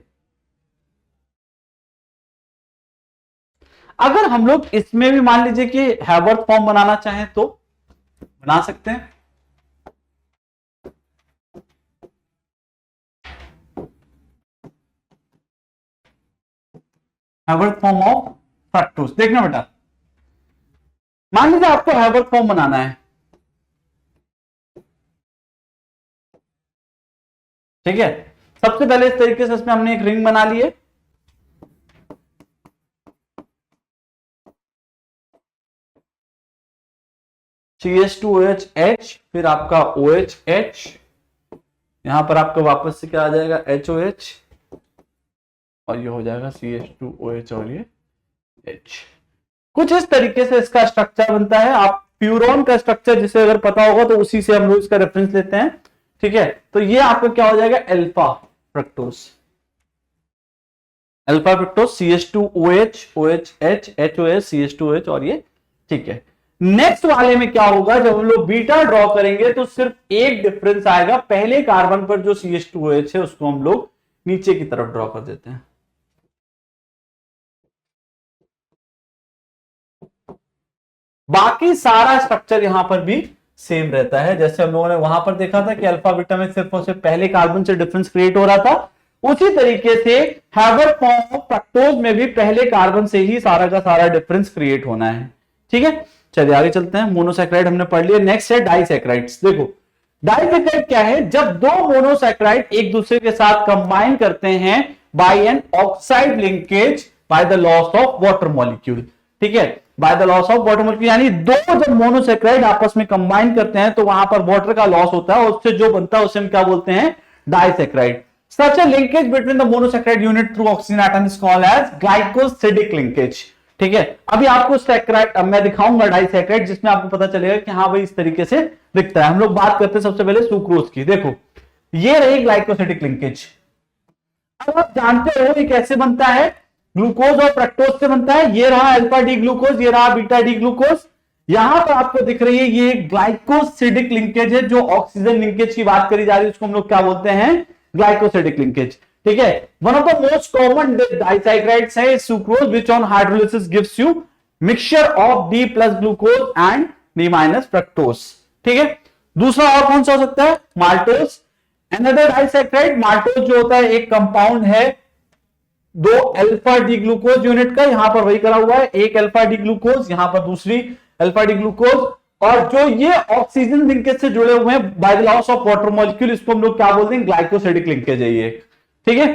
अगर हम लोग इसमें भी मान लीजिए कि हैवर्थ फॉर्म बनाना चाहें तो बना सकते हैं। हैवर्थ फॉर्म ऑफ फ्रक्टोज। देखना बेटा, मान लीजिए आपको हैवर्थ फॉर्म बनाना है। ठीक है, सबसे पहले इस तरीके से इसमें हमने एक रिंग बना ली है। CH2OH, फिर आपका OH, यहां पर आपका वापस से क्या आ जाएगा, HOH, और ये हो जाएगा CH2OH और ये H। कुछ इस तरीके से इसका स्ट्रक्चर बनता है। आप प्यूरॉन का स्ट्रक्चर जिसे अगर पता होगा तो उसी से हम लोग इसका रेफरेंस लेते हैं। ठीक है, तो ये आपका क्या हो जाएगा, alpha fructose. Alpha fructose CH2OH, OH, HOH, CH2OH और ये। ठीक है, नेक्स्ट वाले में क्या होगा, जब हम लोग बीटा ड्रॉ करेंगे तो सिर्फ एक डिफरेंस आएगा, पहले कार्बन पर जो CH2OH है उसको हम लोग नीचे की तरफ ड्रॉ कर देते हैं। बाकी सारा स्ट्रक्चर यहां पर भी सेम रहता है, जैसे हम लोगों ने वहां पर देखा था कि अल्फा बीटा में सिर्फ और सिर्फ पहले कार्बन से डिफरेंस क्रिएट हो रहा था, उसी तरीके से हैवर्थ फॉर्म ऑफ फ्रक्टोज में भी पहले कार्बन से ही सारा का सारा डिफरेंस क्रिएट होना है। ठीक है, चलिए आगे चलते हैं। मोनोसैकेराइड हमने पढ़ लिया, नेक्स्ट है डाइसैकेराइड्स। देखो डाइसैकेराइड क्या है, जब दो मोनोसैकेराइड एक दूसरे के साथ कंबाइन करते हैं by an oxide linkage by the loss of water molecule. ठीक है, by the loss of water molecule, यानी दो जब मोनोसैकेराइड आपस में कंबाइन करते हैं तो वहां पर वाटर का लॉस होता है, और उससे जो बनता है उसे हम क्या बोलते हैं, disaccharide. Such a linkage between the monosaccharide unit through oxygen atom is called as glycosidic linkage. ठीक है, अभी आपको सैकेराइड अब मैं दिखाऊंगा डाइसैकेराइड, जिसमें आपको पता चलेगा कि हाँ भाई इस तरीके से दिखता है। हम लोग बात करते हैं सबसे पहले सुक्रोज की। देखो ये रही ग्लाइकोसिडिक लिंकेज। अब आप जानते हो ये कैसे बनता है, ग्लूकोज और फ्रक्टोज से बनता है। ये रहा अल्फा डी ग्लूकोज, ये रहा बीटा डी ग्लूकोज। यहां पर आपको दिख रही है ये ग्लाइकोसिडिक लिंकेज है, जो ऑक्सीजन लिंकेज की बात करी जा रही है उसको हम लोग क्या बोलते हैं, ग्लाइकोसिडिक लिंकेज। ठीक है, one of the most common disaccharides है sucrose, which on hydrolysis gives you mixture of D plus glucose and D minus fructose. ठीक है, दूसरा और कौन सा हो सकता है, माल्टोज। अनदर डाइसैकेराइड माल्टोज जो होता है एक कंपाउंड है दो अल्फा डी ग्लूकोज यूनिट का, यहां पर वही करा हुआ है, एक अल्फा डी ग्लूकोज, यहां पर दूसरी अल्फा डी ग्लूकोज, और जो ये ऑक्सीजन लिंकेज से जुड़े हुए हैं bye the loss of water molecule, इसको हम लोग क्या बोलते हैं, ग्लाइकोसिडिक लिंकेज है ये। ठीक है,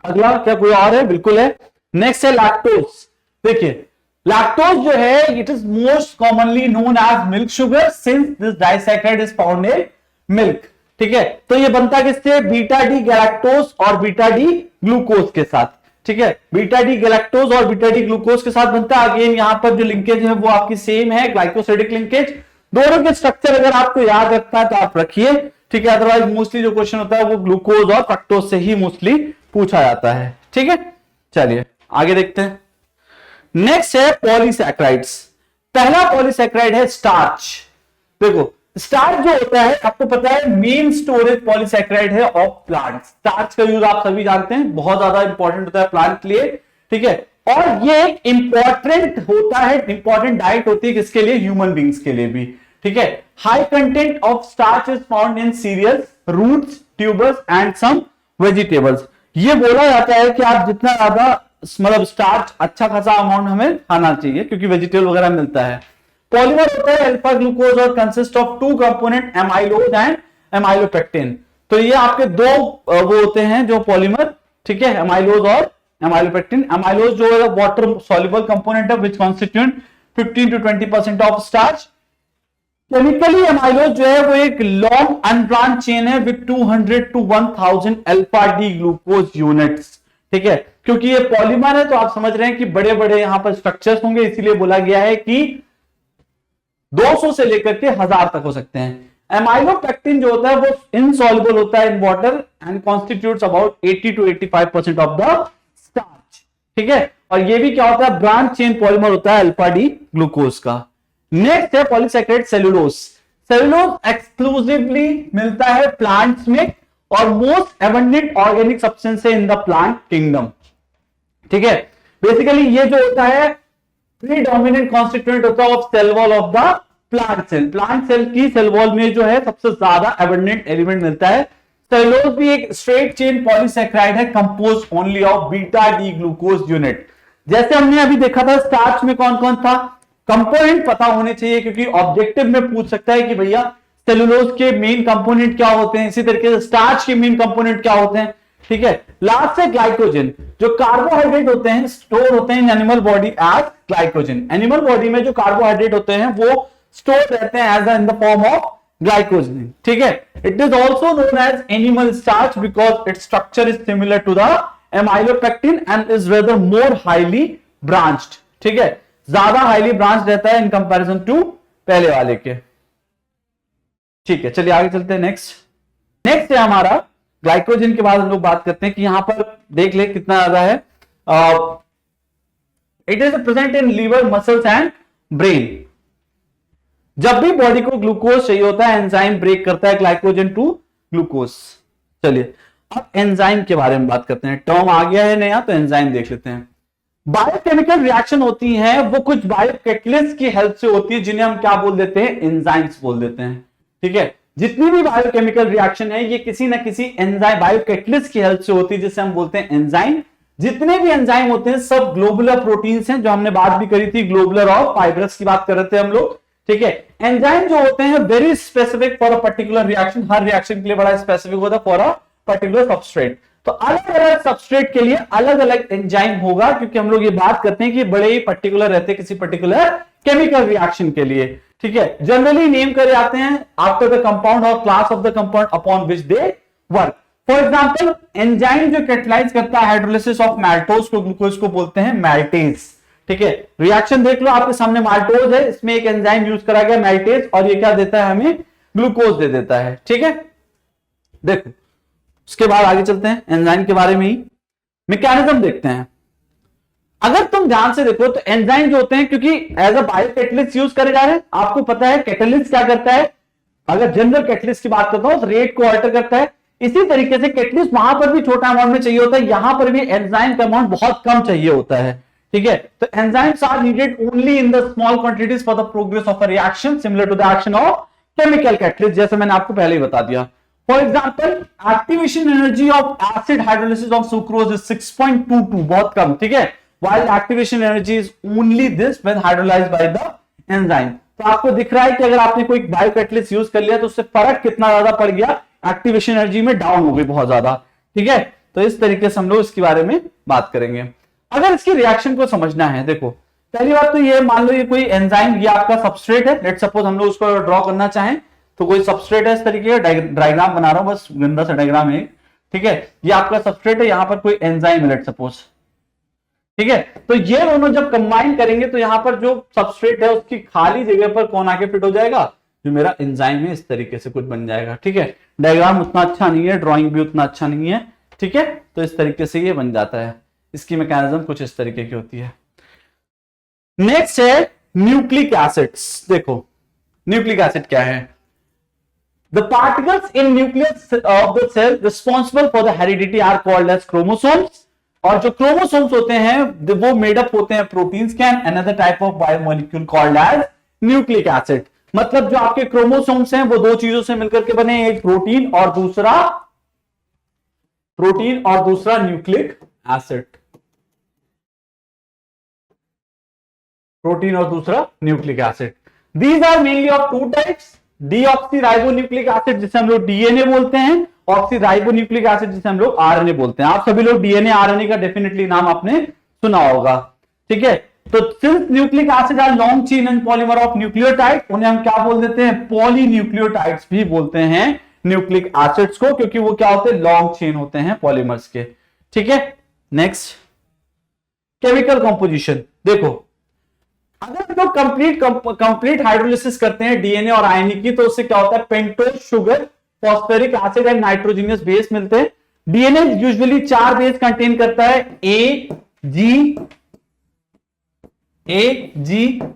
अगला क्या कोई और है, बिल्कुल है। नेक्स्ट है लैक्टोज। देखिए लैक्टोज जो है it is most commonly known as milk sugar since this disaccharide is found in milk. ठीक है, तो ये बनता किससे, बीटा डी गैलेक्टोज और बीटा डी ग्लूकोज के साथ। ठीक है, बीटा डी गैलेक्टोज और बीटा डी ग्लूकोज के साथ बनता है। अगेन यहां पर जो लिंकेज है वो आपकी सेम है, ग्लाइकोसिडिक लिंकेज। दोनों के स्ट्रक्चर अगर आपको याद रखना है तो आप रखिए। ठीक है, अदरवाइज मोस्टली जो क्वेश्चन होता है वो ग्लूकोज और फ्रक्टोज से ही मोस्टली पूछा जाता है। ठीक है, चलिए आगे देखते हैं। नेक्स्ट है पॉलीसैकेराइड्स। पहला पॉलीसैकेराइड है स्टार्च। देखो स्टार्च जो होता है आपको पता है मेन स्टोरेज पॉलीसैकेराइड है ऑफ प्लांट। स्टार्च का यूज आप सभी जानते हैं, बहुत ज्यादा इंपॉर्टेंट होता है प्लांट के लिए। ठीक है, और ये एक इंपॉर्टेंट होता है, इंपॉर्टेंट डाइट होती है किसके लिए, ह्यूमन बींग्स के लिए भी। ठीक है, high content of starch is found in cereals, roots, tubers and some vegetables. ये बोला जाता है कि आप जितना ज्यादा मतलब स्टार्च अच्छा खासा अमाउंट हमें खाना चाहिए क्योंकि वेजिटेबल वगैरह मिलता है। पॉलीमर होता है अल्फा ग्लूकोज और consist of two component amylose and amylopectin. तो ये आपके दो वो होते हैं जो पॉलीमर। ठीक है, एमाइलोज और एमाइलोपेक्टिन। एमाइलोज जो है वाटर सॉल्युबल कंपोनेंट है which constitute 15 to 20% of starch. Chemically amylose जो है वो एक लॉन्ग अनब्रांच चेन है with 200 to 1000 alpha D glucose units. ठीक है, क्योंकि ये पॉलीमर है तो आप समझ रहे हैं कि बड़े बड़े यहां पर स्ट्रक्चर्स होंगे, इसीलिए बोला गया है कि 200 से लेकर के 1000 तक हो सकते हैं। एमाइलोपेक्टिन जो होता है वो इनसॉल्युबल होता है in water and constitutes about 80 to 85% of the starch. ठीक है, और ये भी क्या होता है, ब्रांच चेन पॉलीमर होता है अल्फा डी ग्लूकोज का। नेक्स्ट है पॉलीसैकेराइड सेलुलोज। सेलुलोज एक्सक्लूसिवली मिलता है प्लांट्स में और मोस्ट एबंडेंट ऑर्गेनिक सब्सटेंस है इन द प्लांट किंगडम। ठीक है, बेसिकली ये जो होता है प्रीडोमिनेंट कॉन्स्टिट्यूएंट होता है of cell wall of the plant cell. Plant cell की सेल वॉल में जो है सबसे ज्यादा एबंडेंट एलिमेंट मिलता है। सेलुलोज भी एक स्ट्रेट चेन पॉलीसैकेराइड है compose only of beta D glucose unit. जैसे हमने अभी देखा था स्टार्च में कौन कौन था, कंपोनेंट पता होने चाहिए क्योंकि ऑब्जेक्टिव में पूछ सकता है कि भैया सेलुलोज के मेन कंपोनेंट क्या होते हैं, इसी तरीके से स्टार्च के मेन कंपोनेंट क्या होते हैं। ठीक है, लास्ट से ग्लाइकोजन, जो कार्बोहाइड्रेट होते हैं स्टोर होते हैं in animal body as glycogen. Animal body में जो कार्बोहाइड्रेट होते हैं वो स्टोर रहते हैं as in the form of glycogen. ठीक है, it is also known as animal starch because its structure is similar to the amylopectin and is rather more highly branched. ठीक है, ज्यादा हाईली ब्रांच रहता है इन कंपैरिजन टू पहले वाले के। ठीक है, चलिए आगे चलते हैं। नेक्स्ट है हमारा ग्लाइकोजन के बाद हम लोग बात करते हैं कि यहां पर देख ले कितना ज्यादा है। It is present in liver, muscles and brain. जब भी बॉडी को ग्लूकोज चाहिए होता है एंजाइम ब्रेक करता है ग्लाइकोजन टू ग्लूकोज। चलिए अब एंजाइम के बारे में बात करते हैं। टर्म आ गया है नया तो एंजाइम देख लेते हैं। बायोकेमिकल रिएक्शन होती है वो कुछ बायोकैटलिस्ट की हेल्प से होती है जिन्हें हम क्या बोल देते हैं, एंजाइम्स बोल देते हैं। ठीक है, जितनी भी बायोकेमिकल रिएक्शन है ये किसी ना किसी एंजाइम बायोकैटलिस्ट की हेल्प से होती है जिसे हम बोलते हैं एंजाइम। जितने भी एंजाइम होते हैं सब ग्लोबुलर प्रोटीन्स हैं, जो हमने बात भी करी थी ग्लोबुलर और फाइब्रस की बात कर रहे थे हम लोग। ठीक है, एंजाइम जो होते हैं very specific for a particular reaction, her reaction के लिए बड़ा स्पेसिफिक होता है फॉर अ पर्टिकुलर सबस्ट्रेट। तो अलग अलग सबस्ट्रेट के लिए अलग अलग एंजाइम होगा क्योंकि हम लोग ये बात करते हैं कि बड़े ही पर्टिकुलर रहते हैं किसी पर्टिकुलर केमिकल रिएक्शन के लिए। ठीक है, जनरली नेम करे जाते हैं आफ्टर द कंपाउंड और class of the compound upon which they work. For example enzyme जो कैटालाइज करता है हाइड्रोलिसिस ऑफ मैल्टोज को ग्लूकोज को बोलते हैं मैल्टेज। ठीक है, रिएक्शन देख लो आपके सामने माल्टोज है, इसमें एक एंजाइम यूज करा गया मैल्टेज और ये क्या देता है हमें, ग्लूकोज दे देता है। ठीक है, देखो उसके बाद आगे चलते हैं एंजाइम के बारे में ही मैकेनिज्म देखते हैं। अगर तुम ध्यान से देखो तो एंजाइम जो होते हैं क्योंकि एज अ बायोकैटलिस्ट यूज करे जा रहे हैं, आपको पता है कैटलिस्ट क्या करता है, अगर जनरल कैटलिस्ट की बात करता हूं तो रेट को अल्टर करता है। इसी तरीके से कैटलिस्ट वहां पर भी छोटा अमाउंट में चाहिए होता है, यहां पर भी एंजाइम का अमाउंट बहुत कम चाहिए होता है। ठीक है, तो enzymes are needed only in the small quantities for the progress of a reaction similar to the action of chemical catalyst, जैसे मैंने आपको पहले ही बता दिया। For example activation energy of acid hydrolysis of sucrose is 6.22, बहुत कम, ठीक है, while activation energy is only this when hydrolyzed by the enzyme। तो आपको दिख रहा है कि अगर आपने कोई बायोकैटलिस्ट यूज कर लिया तो उससे फर्क कितना ज्यादा पड़ गया, एक्टिवेशन एनर्जी में डाउन हो गई बहुत ज्यादा, ठीक है। तो इस तरीके से हम लोग इसके बारे में बात करेंगे। अगर इसकी रिएक्शन को समझना है, देखो पहली बात तो ये मान लो ये कोई एंजाइम, ये आपका सबस्ट्रेट है, लेट सपोज हम लोग उसको ड्रॉ करना चाहें तो कोई सबस्ट्रेट है, इस तरीके का डायग्राम बना रहा हूं, बस गंदा सा डायग्राम है, ठीक है। ये आपका सबस्ट्रेट है, यहां पर कोई एंजाइम है लेट सपोज, ठीक है। तो ये दोनों जब कंबाइन करेंगे तो यहां पर जो सबस्ट्रेट है उसकी खाली जगह पर कौन आके फिट हो जाएगा, जो मेरा एंजाइम है, इस तरीके से कुछ बन जाएगा, ठीक है। डायग्राम उतना अच्छा नहीं है, ड्राइंग भी उतना अच्छा नहीं है, ठीक है। तो इस तरीके से ये बन जाता है, इसकी मैकेनिज्म कुछ इस तरीके की होती है। नेक्स्ट है न्यूक्लिक एसिड्स। देखो न्यूक्लिक एसिड क्या है, the particles in nucleus of the cell responsible for the heredity are called as chromosomes. और जो क्रोमोसोम्स होते हैं वो मेडअप होते हैं प्रोटीन्स के, and another type of biomolecule called as nucleic acid. मतलब जो आपके क्रोमोसोम्स हैं वो दो चीजों से मिलकर के बने, एक प्रोटीन और दूसरा न्यूक्लिक एसिड, प्रोटीन और दूसरा nucleic acid. These are mainly of two types, deoxyribonucleic acid जिसे हम लोग डीएनए बोलते हैं, ऑक्सीराइबोन्यूक्लिक एसिड जिसे हम लोग आरएनए बोलते हैं। आप सभी लोग डीएनए आरएनए का डेफिनेटली नाम आपने सुना होगा, ठीक है। तो since nucleic acid are long chain and polymer of nucleotide, उन्हें हम क्या बोल देते हैं, पॉलीन्यूक्लियोटाइड्स भी बोलते हैं न्यूक्लिक एसिड्स को, क्योंकि वो क्या होते हैं, लॉन्ग चेन होते हैं पॉलीमर्स के, ठीक है। Next chemical composition. देखो अगर हम लोग कंप्लीट हाइड्रोलिसिस करते हैं डीएनए और आरएनए की, तो उससे क्या होता है, pentose sugar, phosphoric acid and nitrogenous base मिलते हैं। डीएनए यूजुअली 4 बेस कंटेन करता है, ए जी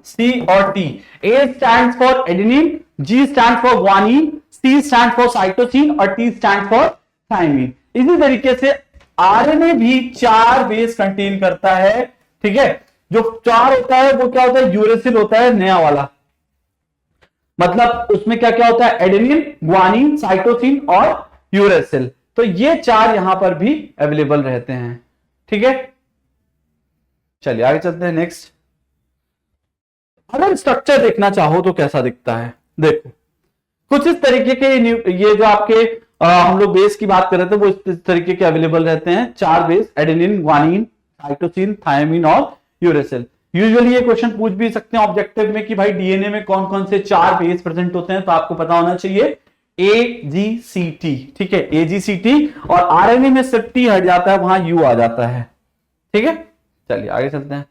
सी और T. A stands for adenine, G stand for guanine, C stand for cytosine और टी स्टैंड फॉर थायमिन। इसी तरीके से आरएनए भी 4 बेस कंटेन करता है, ठीक है। जो 4 होता है वो क्या होता है, यूरेसिल होता है नया वाला, मतलब उसमें क्या क्या होता है, एडेनिन, ग्वानिन, साइटोसिन और यूरेसिल। तो ये 4 यहां पर भी अवेलेबल रहते हैं, ठीक है। चलिए आगे चलते हैं। नेक्स्ट, अगर स्ट्रक्चर देखना चाहो तो कैसा दिखता है, देखो कुछ इस तरीके के ये जो आपके हम लोग बेस की बात कर रहे थे वो इस तरीके के अवेलेबल रहते हैं, 4 base, adenine, guanine, cytosine, thymine और यूरेसिल। यूजुअली ये क्वेश्चन पूछ भी सकते हैं ऑब्जेक्टिव में कि भाई डीएनए में कौन कौन से 4 बेस प्रेजेंट होते हैं, तो आपको पता होना चाहिए AGCT, ठीक है, AGCT। और आरएनए में सिर्फ टी हट जाता है, वहां यू आ जाता है, ठीक है। चलिए आगे चलते हैं।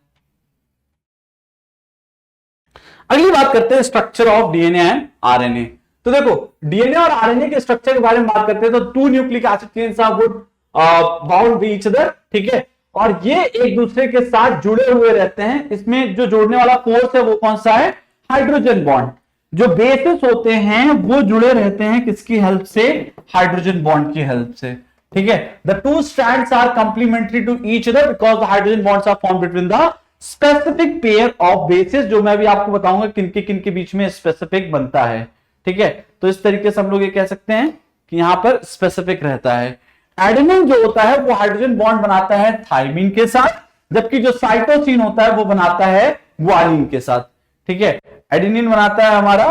अगली बात करते हैं structure of DNA and RNA. तो देखो डीएनए और आरएनए के स्ट्रक्चर के बारे में बात करते हैं तो 2 nucleic acid chains are bound with each other, ठीक है। और ये एक दूसरे के साथ जुड़े हुए रहते हैं। इसमें जो जोड़ने वाला फोर्स है वो कौन सा है, हाइड्रोजन बॉन्ड। जो बेसिस होते हैं वो जुड़े रहते हैं किसकी हेल्प से, हाइड्रोजन बॉन्ड की हेल्प से, ठीक है। The 2 strands are complementary to each other because the hydrogen bonds are formed between the specific pair of bases, जो मैं भी आपको बताऊंगा किनके बीच में स्पेसिफिक बनता है, ठीक है। तो इस तरीके से हम लोग ये कह सकते हैं कि यहां पर स्पेसिफिक रहता है। एडेनिन जो होता है वो हाइड्रोजन बॉन्ड बनाता है थायमिन के साथ, जबकि जो साइटोसिन होता है वो बनाता है ग्वानिन के साथ, ठीक है। एडेनिन बनाता है हमारा,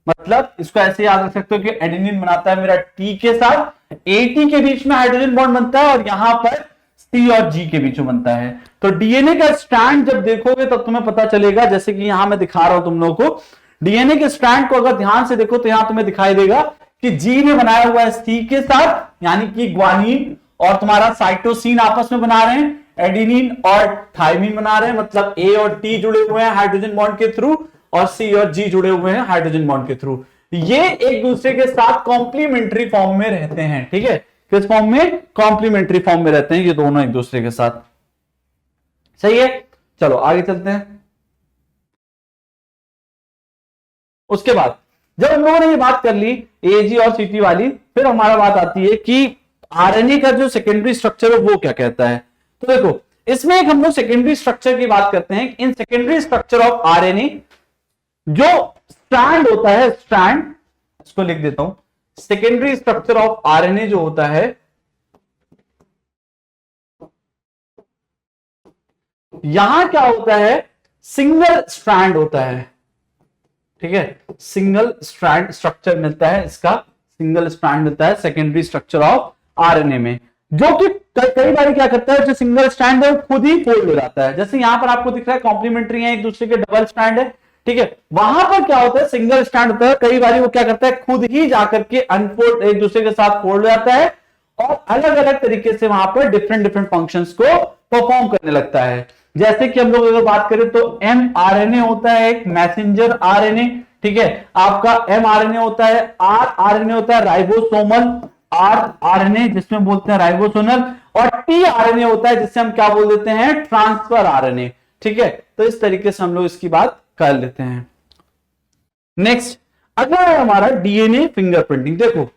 मतलब इसको ऐसे याद रख सकते हो कि एडेनिन बनाता है मेरा टी के साथ, एटी के बीच में हाइड्रोजन बॉन्ड बनता है और यहां पर सी और जी के बीच में बनता है। तो डीएनए का स्ट्रैंड जब देखोगे तब तुम्हें पता चलेगा, जैसे कि यहां मैं दिखा रहा हूं तुम लोगों को, डीएनए के स्ट्रैंड को अगर ध्यान से देखो तो यहां तुम्हें दिखाई देगा कि जी ने बनाया हुआ है सी के साथ, यानी कि ग्वानिन और तुम्हारा साइटोसिन आपस में बना रहे हैं, एडेनिन और थायमिन बना रहे हैं, मतलब ए और टी जुड़े हुए हैं हाइड्रोजन बॉन्ड के थ्रू और सी और जी जुड़े हुए हैं हाइड्रोजन बॉन्ड के थ्रू। ये एक दूसरे के साथ कॉम्प्लीमेंट्री फॉर्म में रहते हैं, ठीक है। किस फॉर्म में, कॉम्प्लीमेंट्री फॉर्म में रहते हैं ये दोनों एक दूसरे के साथ, सही है। चलो आगे चलते हैं। उसके बाद जब हम लोगों ने ये बात कर ली एजी और सीटी वाली, फिर हमारा बात आती है कि आरएनए का जो सेकेंडरी स्ट्रक्चर है वो क्या कहता है। तो देखो इसमें एक हम लोग सेकेंडरी स्ट्रक्चर की बात करते हैं। In secondary structure of RNA जो स्ट्रैंड होता है, स्ट्रैंड इसको लिख देता हूं, सेकेंडरी स्ट्रक्चर ऑफ आरएनए जो होता है, यहां क्या होता है, सिंगल स्ट्रैंड होता है। ठीक है, सिंगल स्ट्रैंड स्ट्रक्चर मिलता है, इसका सिंगल स्ट्रैंड मिलता है सेकेंडरी स्ट्रक्चर ऑफ आरएनए में, जो कि कई बार क्या करता है, जो सिंगल स्ट्रैंड है वो खुद ही फोल्ड हो जाता है। जैसे यहां पर आपको दिख रहा है कॉम्प्लीमेंट्री है, एक दूसरे के डबल स्ट्रैंड है। ठीक है, वहां पर क्या होता है, सिंगल स्ट्रैंड होता है, कई बार वो क्या करता है, खुद ही जाकर के अनफोल्ड, एक दूसरे के साथ फोल्ड हो जाता है और अलग अलग तरीके से वहां पर डिफरेंट डिफरेंट फंक्शंस को परफॉर्म करने लगता है। जैसे कि हम लोग अगर बात करें तो mRNA होता है एक मैसेंजर आरएनए। ठीक है, आपका mRNA होता है, rRNA होता है राइबोसोमल rRNA जिसमें बोलते हैं राइबोसोमल, और tRNA होता है जिससे हम क्या बोल देते हैं, ट्रांसफर आरएनए। ठीक है, तो इस तरीके से हम लोग इसकी बात कर लेते हैं। नेक्स्ट अगला है हमारा डीएनए फिंगरप्रिंटिंग। देखो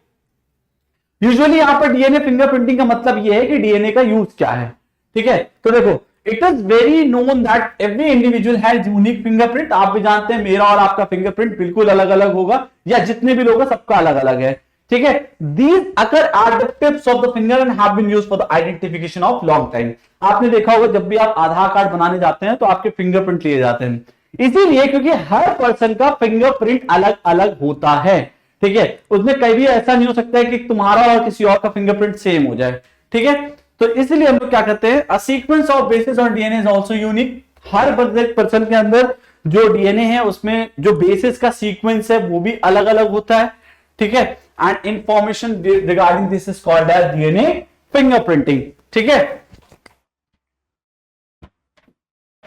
यूजुअली यहां पर डीएनए फिंगरप्रिंटिंग का मतलब यह है कि डीएनए का यूज क्या है। ठीक है, तो देखो it is very known that every individual has unique fingerprint. आप भी जानते हैं मेरा और आपका फिंगरप्रिंट बिल्कुल अलग अलग होगा, या जितने भी लोग हैं सबका अलग अलग है। ठीक है, these occur are the tips of the finger and have been used for the identification of long time. आपने देखा होगा जब भी आप आधार कार्ड बनाने जाते हैं तो आपके फिंगरप्रिंट लिए जाते हैं, इसीलिए क्योंकि हर पर्सन का फिंगरप्रिंट अलग अलग होता है। ठीक है, उसमें कभी ऐसा नहीं हो सकता है कि तुम्हारा और किसी और का फिंगरप्रिंट सेम हो जाए। ठीक है, तो इसलिए हम लोग क्या करते हैं, a sequence of basis on DNA is also unique. Her person के अंदर जो डीएनए है उसमें जो बेसिस का सीक्वेंस है वो भी अलग अलग होता है। ठीक है, and information regarding this is called as DNA fingerprinting. ठीक है,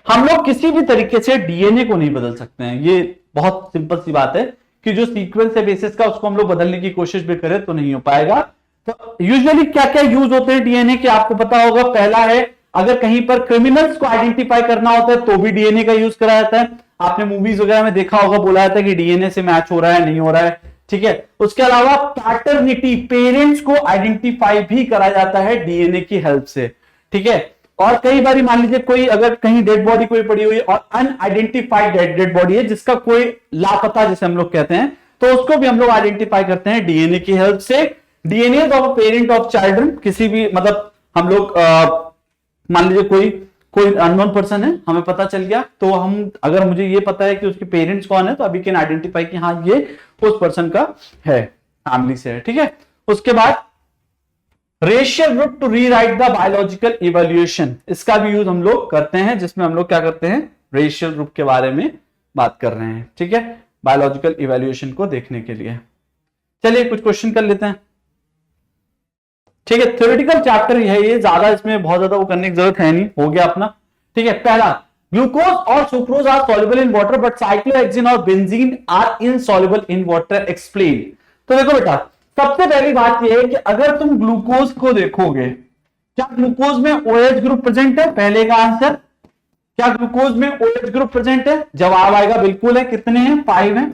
हम लोग किसी भी तरीके से डीएनए को नहीं बदल सकते हैं, ये बहुत सिंपल सी बात है कि जो सीक्वेंस है बेसिस का उसको हम लोग बदलने की कोशिश भी करें तो नहीं हो पाएगा। तो यूजुअली क्या क्या यूज होते हैं डीएनए के, आपको पता होगा। पहला है, अगर कहीं पर क्रिमिनल्स को आइडेंटिफाई करना होता है तो भी डीएनए का यूज करा जाता है। आपने मूवीज वगैरह में देखा होगा, बोला जाता है कि डीएनए से मैच हो रहा है, नहीं हो रहा है। ठीक है, उसके अलावा पैटर्निटी, पेरेंट्स को आइडेंटिफाई भी करा जाता है डीएनए की हेल्प से। ठीक है, और कई बार मान लीजिए कोई अगर कहीं डेड बॉडी कोई पड़ी हुई है और अनआइडेंटिफाइड डेड बॉडी है, जिसका कोई लापता जिसे हम लोग कहते हैं, तो उसको भी हम लोग आइडेंटिफाई करते हैं डीएनए की हेल्प से। DNA of parent of children, किसी भी मतलब हम लोग मान लीजिए कोई अननोन पर्सन है, हमें पता चल गया, तो हम अगर मुझे ये पता है कि उसके पेरेंट्स कौन है तो अभी कैन आइडेंटिफाई कि हाँ ये उस पर्सन का है, फैमिली से है। ठीक है, उसके बाद racial group to rewrite the biological evolution, इसका भी यूज हम लोग करते हैं, जिसमें हम लोग क्या करते हैं, रेशियल ग्रुप के बारे में बात कर रहे हैं। ठीक है, बायोलॉजिकल इवोल्यूशन को देखने के लिए चलिए कुछ क्वेश्चन कर लेते हैं। ठीक है, थ्योरेटिकल चैप्टर है ये, ज्यादा इसमें बहुत ज्यादा वो करने की जरूरत है नहीं, हो गया अपना। ठीक है, पहला, ग्लूकोज और sucrose are soluble in water but cyclohexane और benzene are insoluble in water, explain. तो देखो बेटा, सबसे पहली बात यह है कि अगर तुम ग्लूकोज को देखोगे, क्या ग्लूकोज में OH ग्रुप प्रेजेंट है, पहले का आंसर। क्या ग्लूकोज में OH ग्रुप प्रेजेंट है, जवाब आएगा बिल्कुल है। कितने हैं, 5 हैं।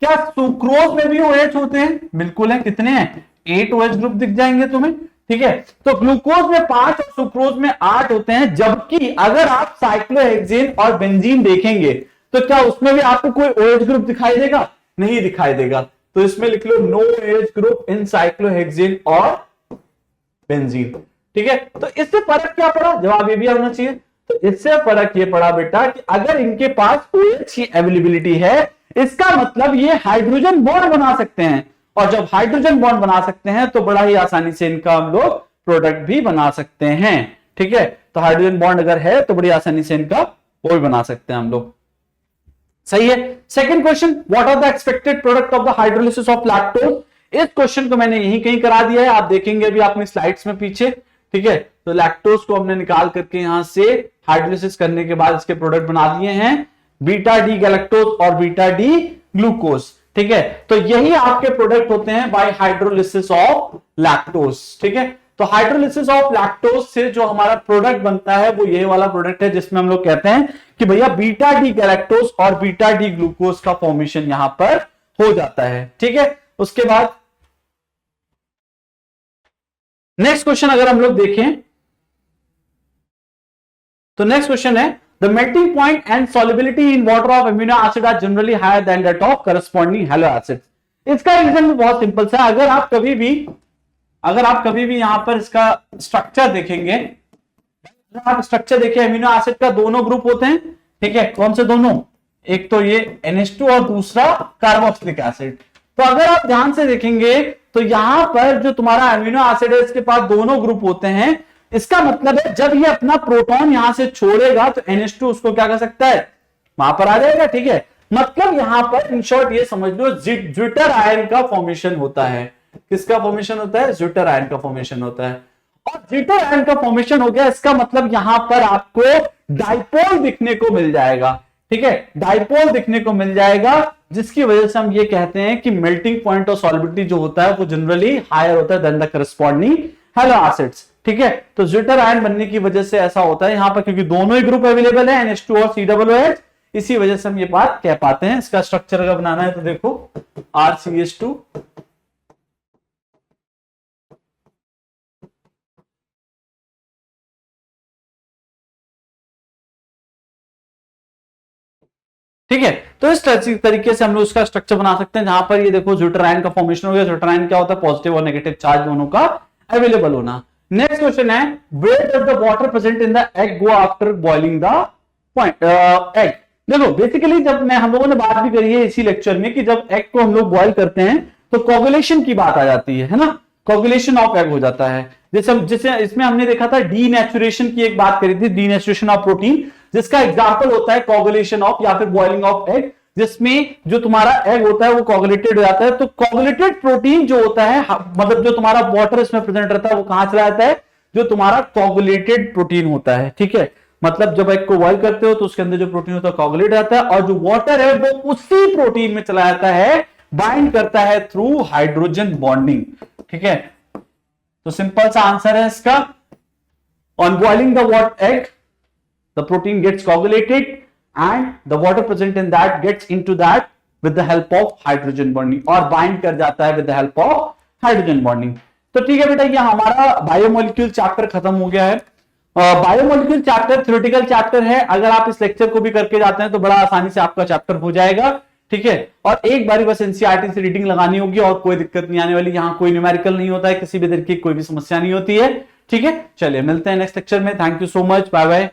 क्या सुक्रोज में भी OH होते हैं, बिल्कुल है। कितने हैं, 8 OH ग्रुप दिख जाएंगे तुम्हें। ठीक है, तो ग्लूकोज में 5 और सुक्रोज में 8 होते हैं, जबकि अगर आप साइक्लोहेक्सेन और बेंजीन देखेंगे तो क्या उसमें भी आपको कोई OH ग्रुप दिखाई देगा, नहीं दिखाई देगा। तो इसमें लिख लो no OH group in cyclohexane और बेंजीन। ठीक है, तो इससे फर्क क्या पड़ा, जवाब ये भी होना चाहिए। तो इससे फर्क ये पड़ा बेटा कि अगर इनके पास OH की अवेलेबिलिटी है, इसका मतलब ये हाइड्रोजन बॉन्ड बना सकते हैं, और जब हाइड्रोजन बॉन्ड बना सकते हैं तो बड़ा ही आसानी से इनका हम लोग प्रोडक्ट भी बना सकते हैं। ठीक है, तो हाइड्रोजन बॉन्ड अगर है तो बड़ी आसानी से इनका वो भी बना सकते हैं हम लोग। सही है। Second question, what are the expected product of the hydrolysis of lactose. इस क्वेश्चन को मैंने यहीं कहीं करा दिया है, आप देखेंगे अभी अपनी स्लाइड्स में पीछे। ठीक है, तो लैक्टोज को हमने निकाल करके यहां से हाइड्रोलिसिस करने के बाद इसके प्रोडक्ट बना दिए हैं, बीटा डी गैलेक्टोज और बीटा डी ग्लूकोज। ठीक है, तो यही आपके प्रोडक्ट होते हैं बाय हाइड्रोलिसिस ऑफ लैक्टोज। ठीक है, तो हाइड्रोलिसिस ऑफ लैक्टोज से जो हमारा प्रोडक्ट बनता है वो ये वाला प्रोडक्ट है, जिसमें हम लोग कहते हैं कि भैया बीटा डी गैलेक्टोज और बीटा डी ग्लूकोज का फॉर्मेशन यहां पर हो जाता है। ठीक है, उसके बाद नेक्स्ट क्वेश्चन अगर हम लोग देखें तो नेक्स्ट क्वेश्चन है, the melting point and solubility in water of amino acid are generally higher than that of corresponding halo acids। इसका रीजन भी बहुत सिंपल सा, अगर आप कभी भी यहां पर इसका स्ट्रक्चर देखेंगे, अगर आप स्ट्रक्चर देखिए एमिनो एसिड का दोनों ग्रुप होते हैं, ठीक है, कौन से दोनों, एक तो ये NH2 और दूसरा कार्बोक्सिलिक एसिड। तो अगर आप ध्यान से देखेंगे तो यहां पर जो तुम्हारा एमिनो एसिड है इसके पास दोनों ग्रुप होते हैं। इसका मतलब है जब ये अपना प्रोटॉन यहां से छोड़ेगा तो NH2 उसको क्या कर सकता है, वहां पर आ जाएगा, ठीक है। मतलब यहां पर इन शॉर्ट ये समझ लो ज्विटर आयन का फॉर्मेशन होता है। किसका फॉर्मेशन होता है, ज्विटर आयन का फॉर्मेशन होता है। और ज्विटर आयन का फॉर्मेशन हो गया, इसका मतलब यहां पर आपको डाइपोल दिखने को मिल जाएगा, ठीक है, डाइपोल दिखने को मिल जाएगा, जिसकी वजह से हम ये कहते हैं कि मेल्टिंग पॉइंट ऑफ सॉल्युबिलिटी जो होता है वो जनरली हायर होता है then the corresponding halo acids, ठीक है। तो ज्विटर आयन बनने की वजह से ऐसा होता है यहां पर, क्योंकि दोनों ही ग्रुप अवेलेबल है NH2 और COOH, इसी वजह से हम ये बात कह पाते हैं। इसका स्ट्रक्चर अगर बनाना है तो देखो RCH2, ठीक है। तो इस तरीके से हम लोग उसका स्ट्रक्चर बना सकते हैं, जहां पर ये देखो ज्विटर आयन का फॉर्मेशन हो गया। ज्विटर आयन क्या होता है, पॉजिटिव और नेगेटिव चार्ज दोनों का अवेलेबल होना। नेक्स्ट क्वेश्चन है, where does the water present in the egg go after boiling the point egg. देखो बेसिकली जब हम लोगों ने बात भी करी है इसी लेक्चर में कि जब एग को हम लोग बॉइल करते हैं तो कोगुलेशन की बात आ जाती है ना, कोगुलेशन ऑफ एग हो जाता है। जैसे इसमें हमने देखा था डीनेचुरेशन की एक बात करी थी, डीनेचुरेशन ऑफ प्रोटीन, जिसका एग्जांपल होता है कोगुलेशन ऑफ या फिर बॉइलिंग ऑफ एग, जिसमें जो तुम्हारा एग होता है वो कोगुलेटेड हो जाता है। तो कोगुलेटेड प्रोटीन जो होता है, मतलब जो तुम्हारा वाटर इसमें प्रेजेंट रहता है वो कहां चला जाता है, जो तुम्हारा कोगुलेटेड प्रोटीन होता है, ठीक है। मतलब जब एग को बॉइल करते हो तो उसके अंदर जो प्रोटीन होता है कोगुलेट जाता है, और जो वाटर है वो उसी प्रोटीन में चला जाता है, बाइंड करता है थ्रू हाइड्रोजन बॉन्डिंग, ठीक है। तो सिंपल सा आंसर है इसका, on boiling the what egg the protein gets coagulated and the water present in that gets into that with the help of hydrogen bonding, और bind कर जाता है with the help of hydrogen bonding। तो ठीक है बेटा, ये हमारा बायोमोलिक्यूल चैप्टर खत्म हो गया है। बायोमोलिक्यूल चैप्टर थ्योरेटिकल चैप्टर है, अगर आप इस लेक्चर को भी करके जाते हैं तो बड़ा आसानी से आपका चैप्टर हो जाएगा, ठीक है। और एक बारी बस एनसीईआरटी से रीडिंग लगानी होगी और कोई दिक्कत नहीं आने वाली। यहाँ कोई न्यूमेरिकल नहीं होता है, किसी भी तरह की कोई भी समस्या नहीं होती है, ठीक है। चलिए मिलते हैं नेक्स्ट लेक्चर में। Thank you so much, bye bye.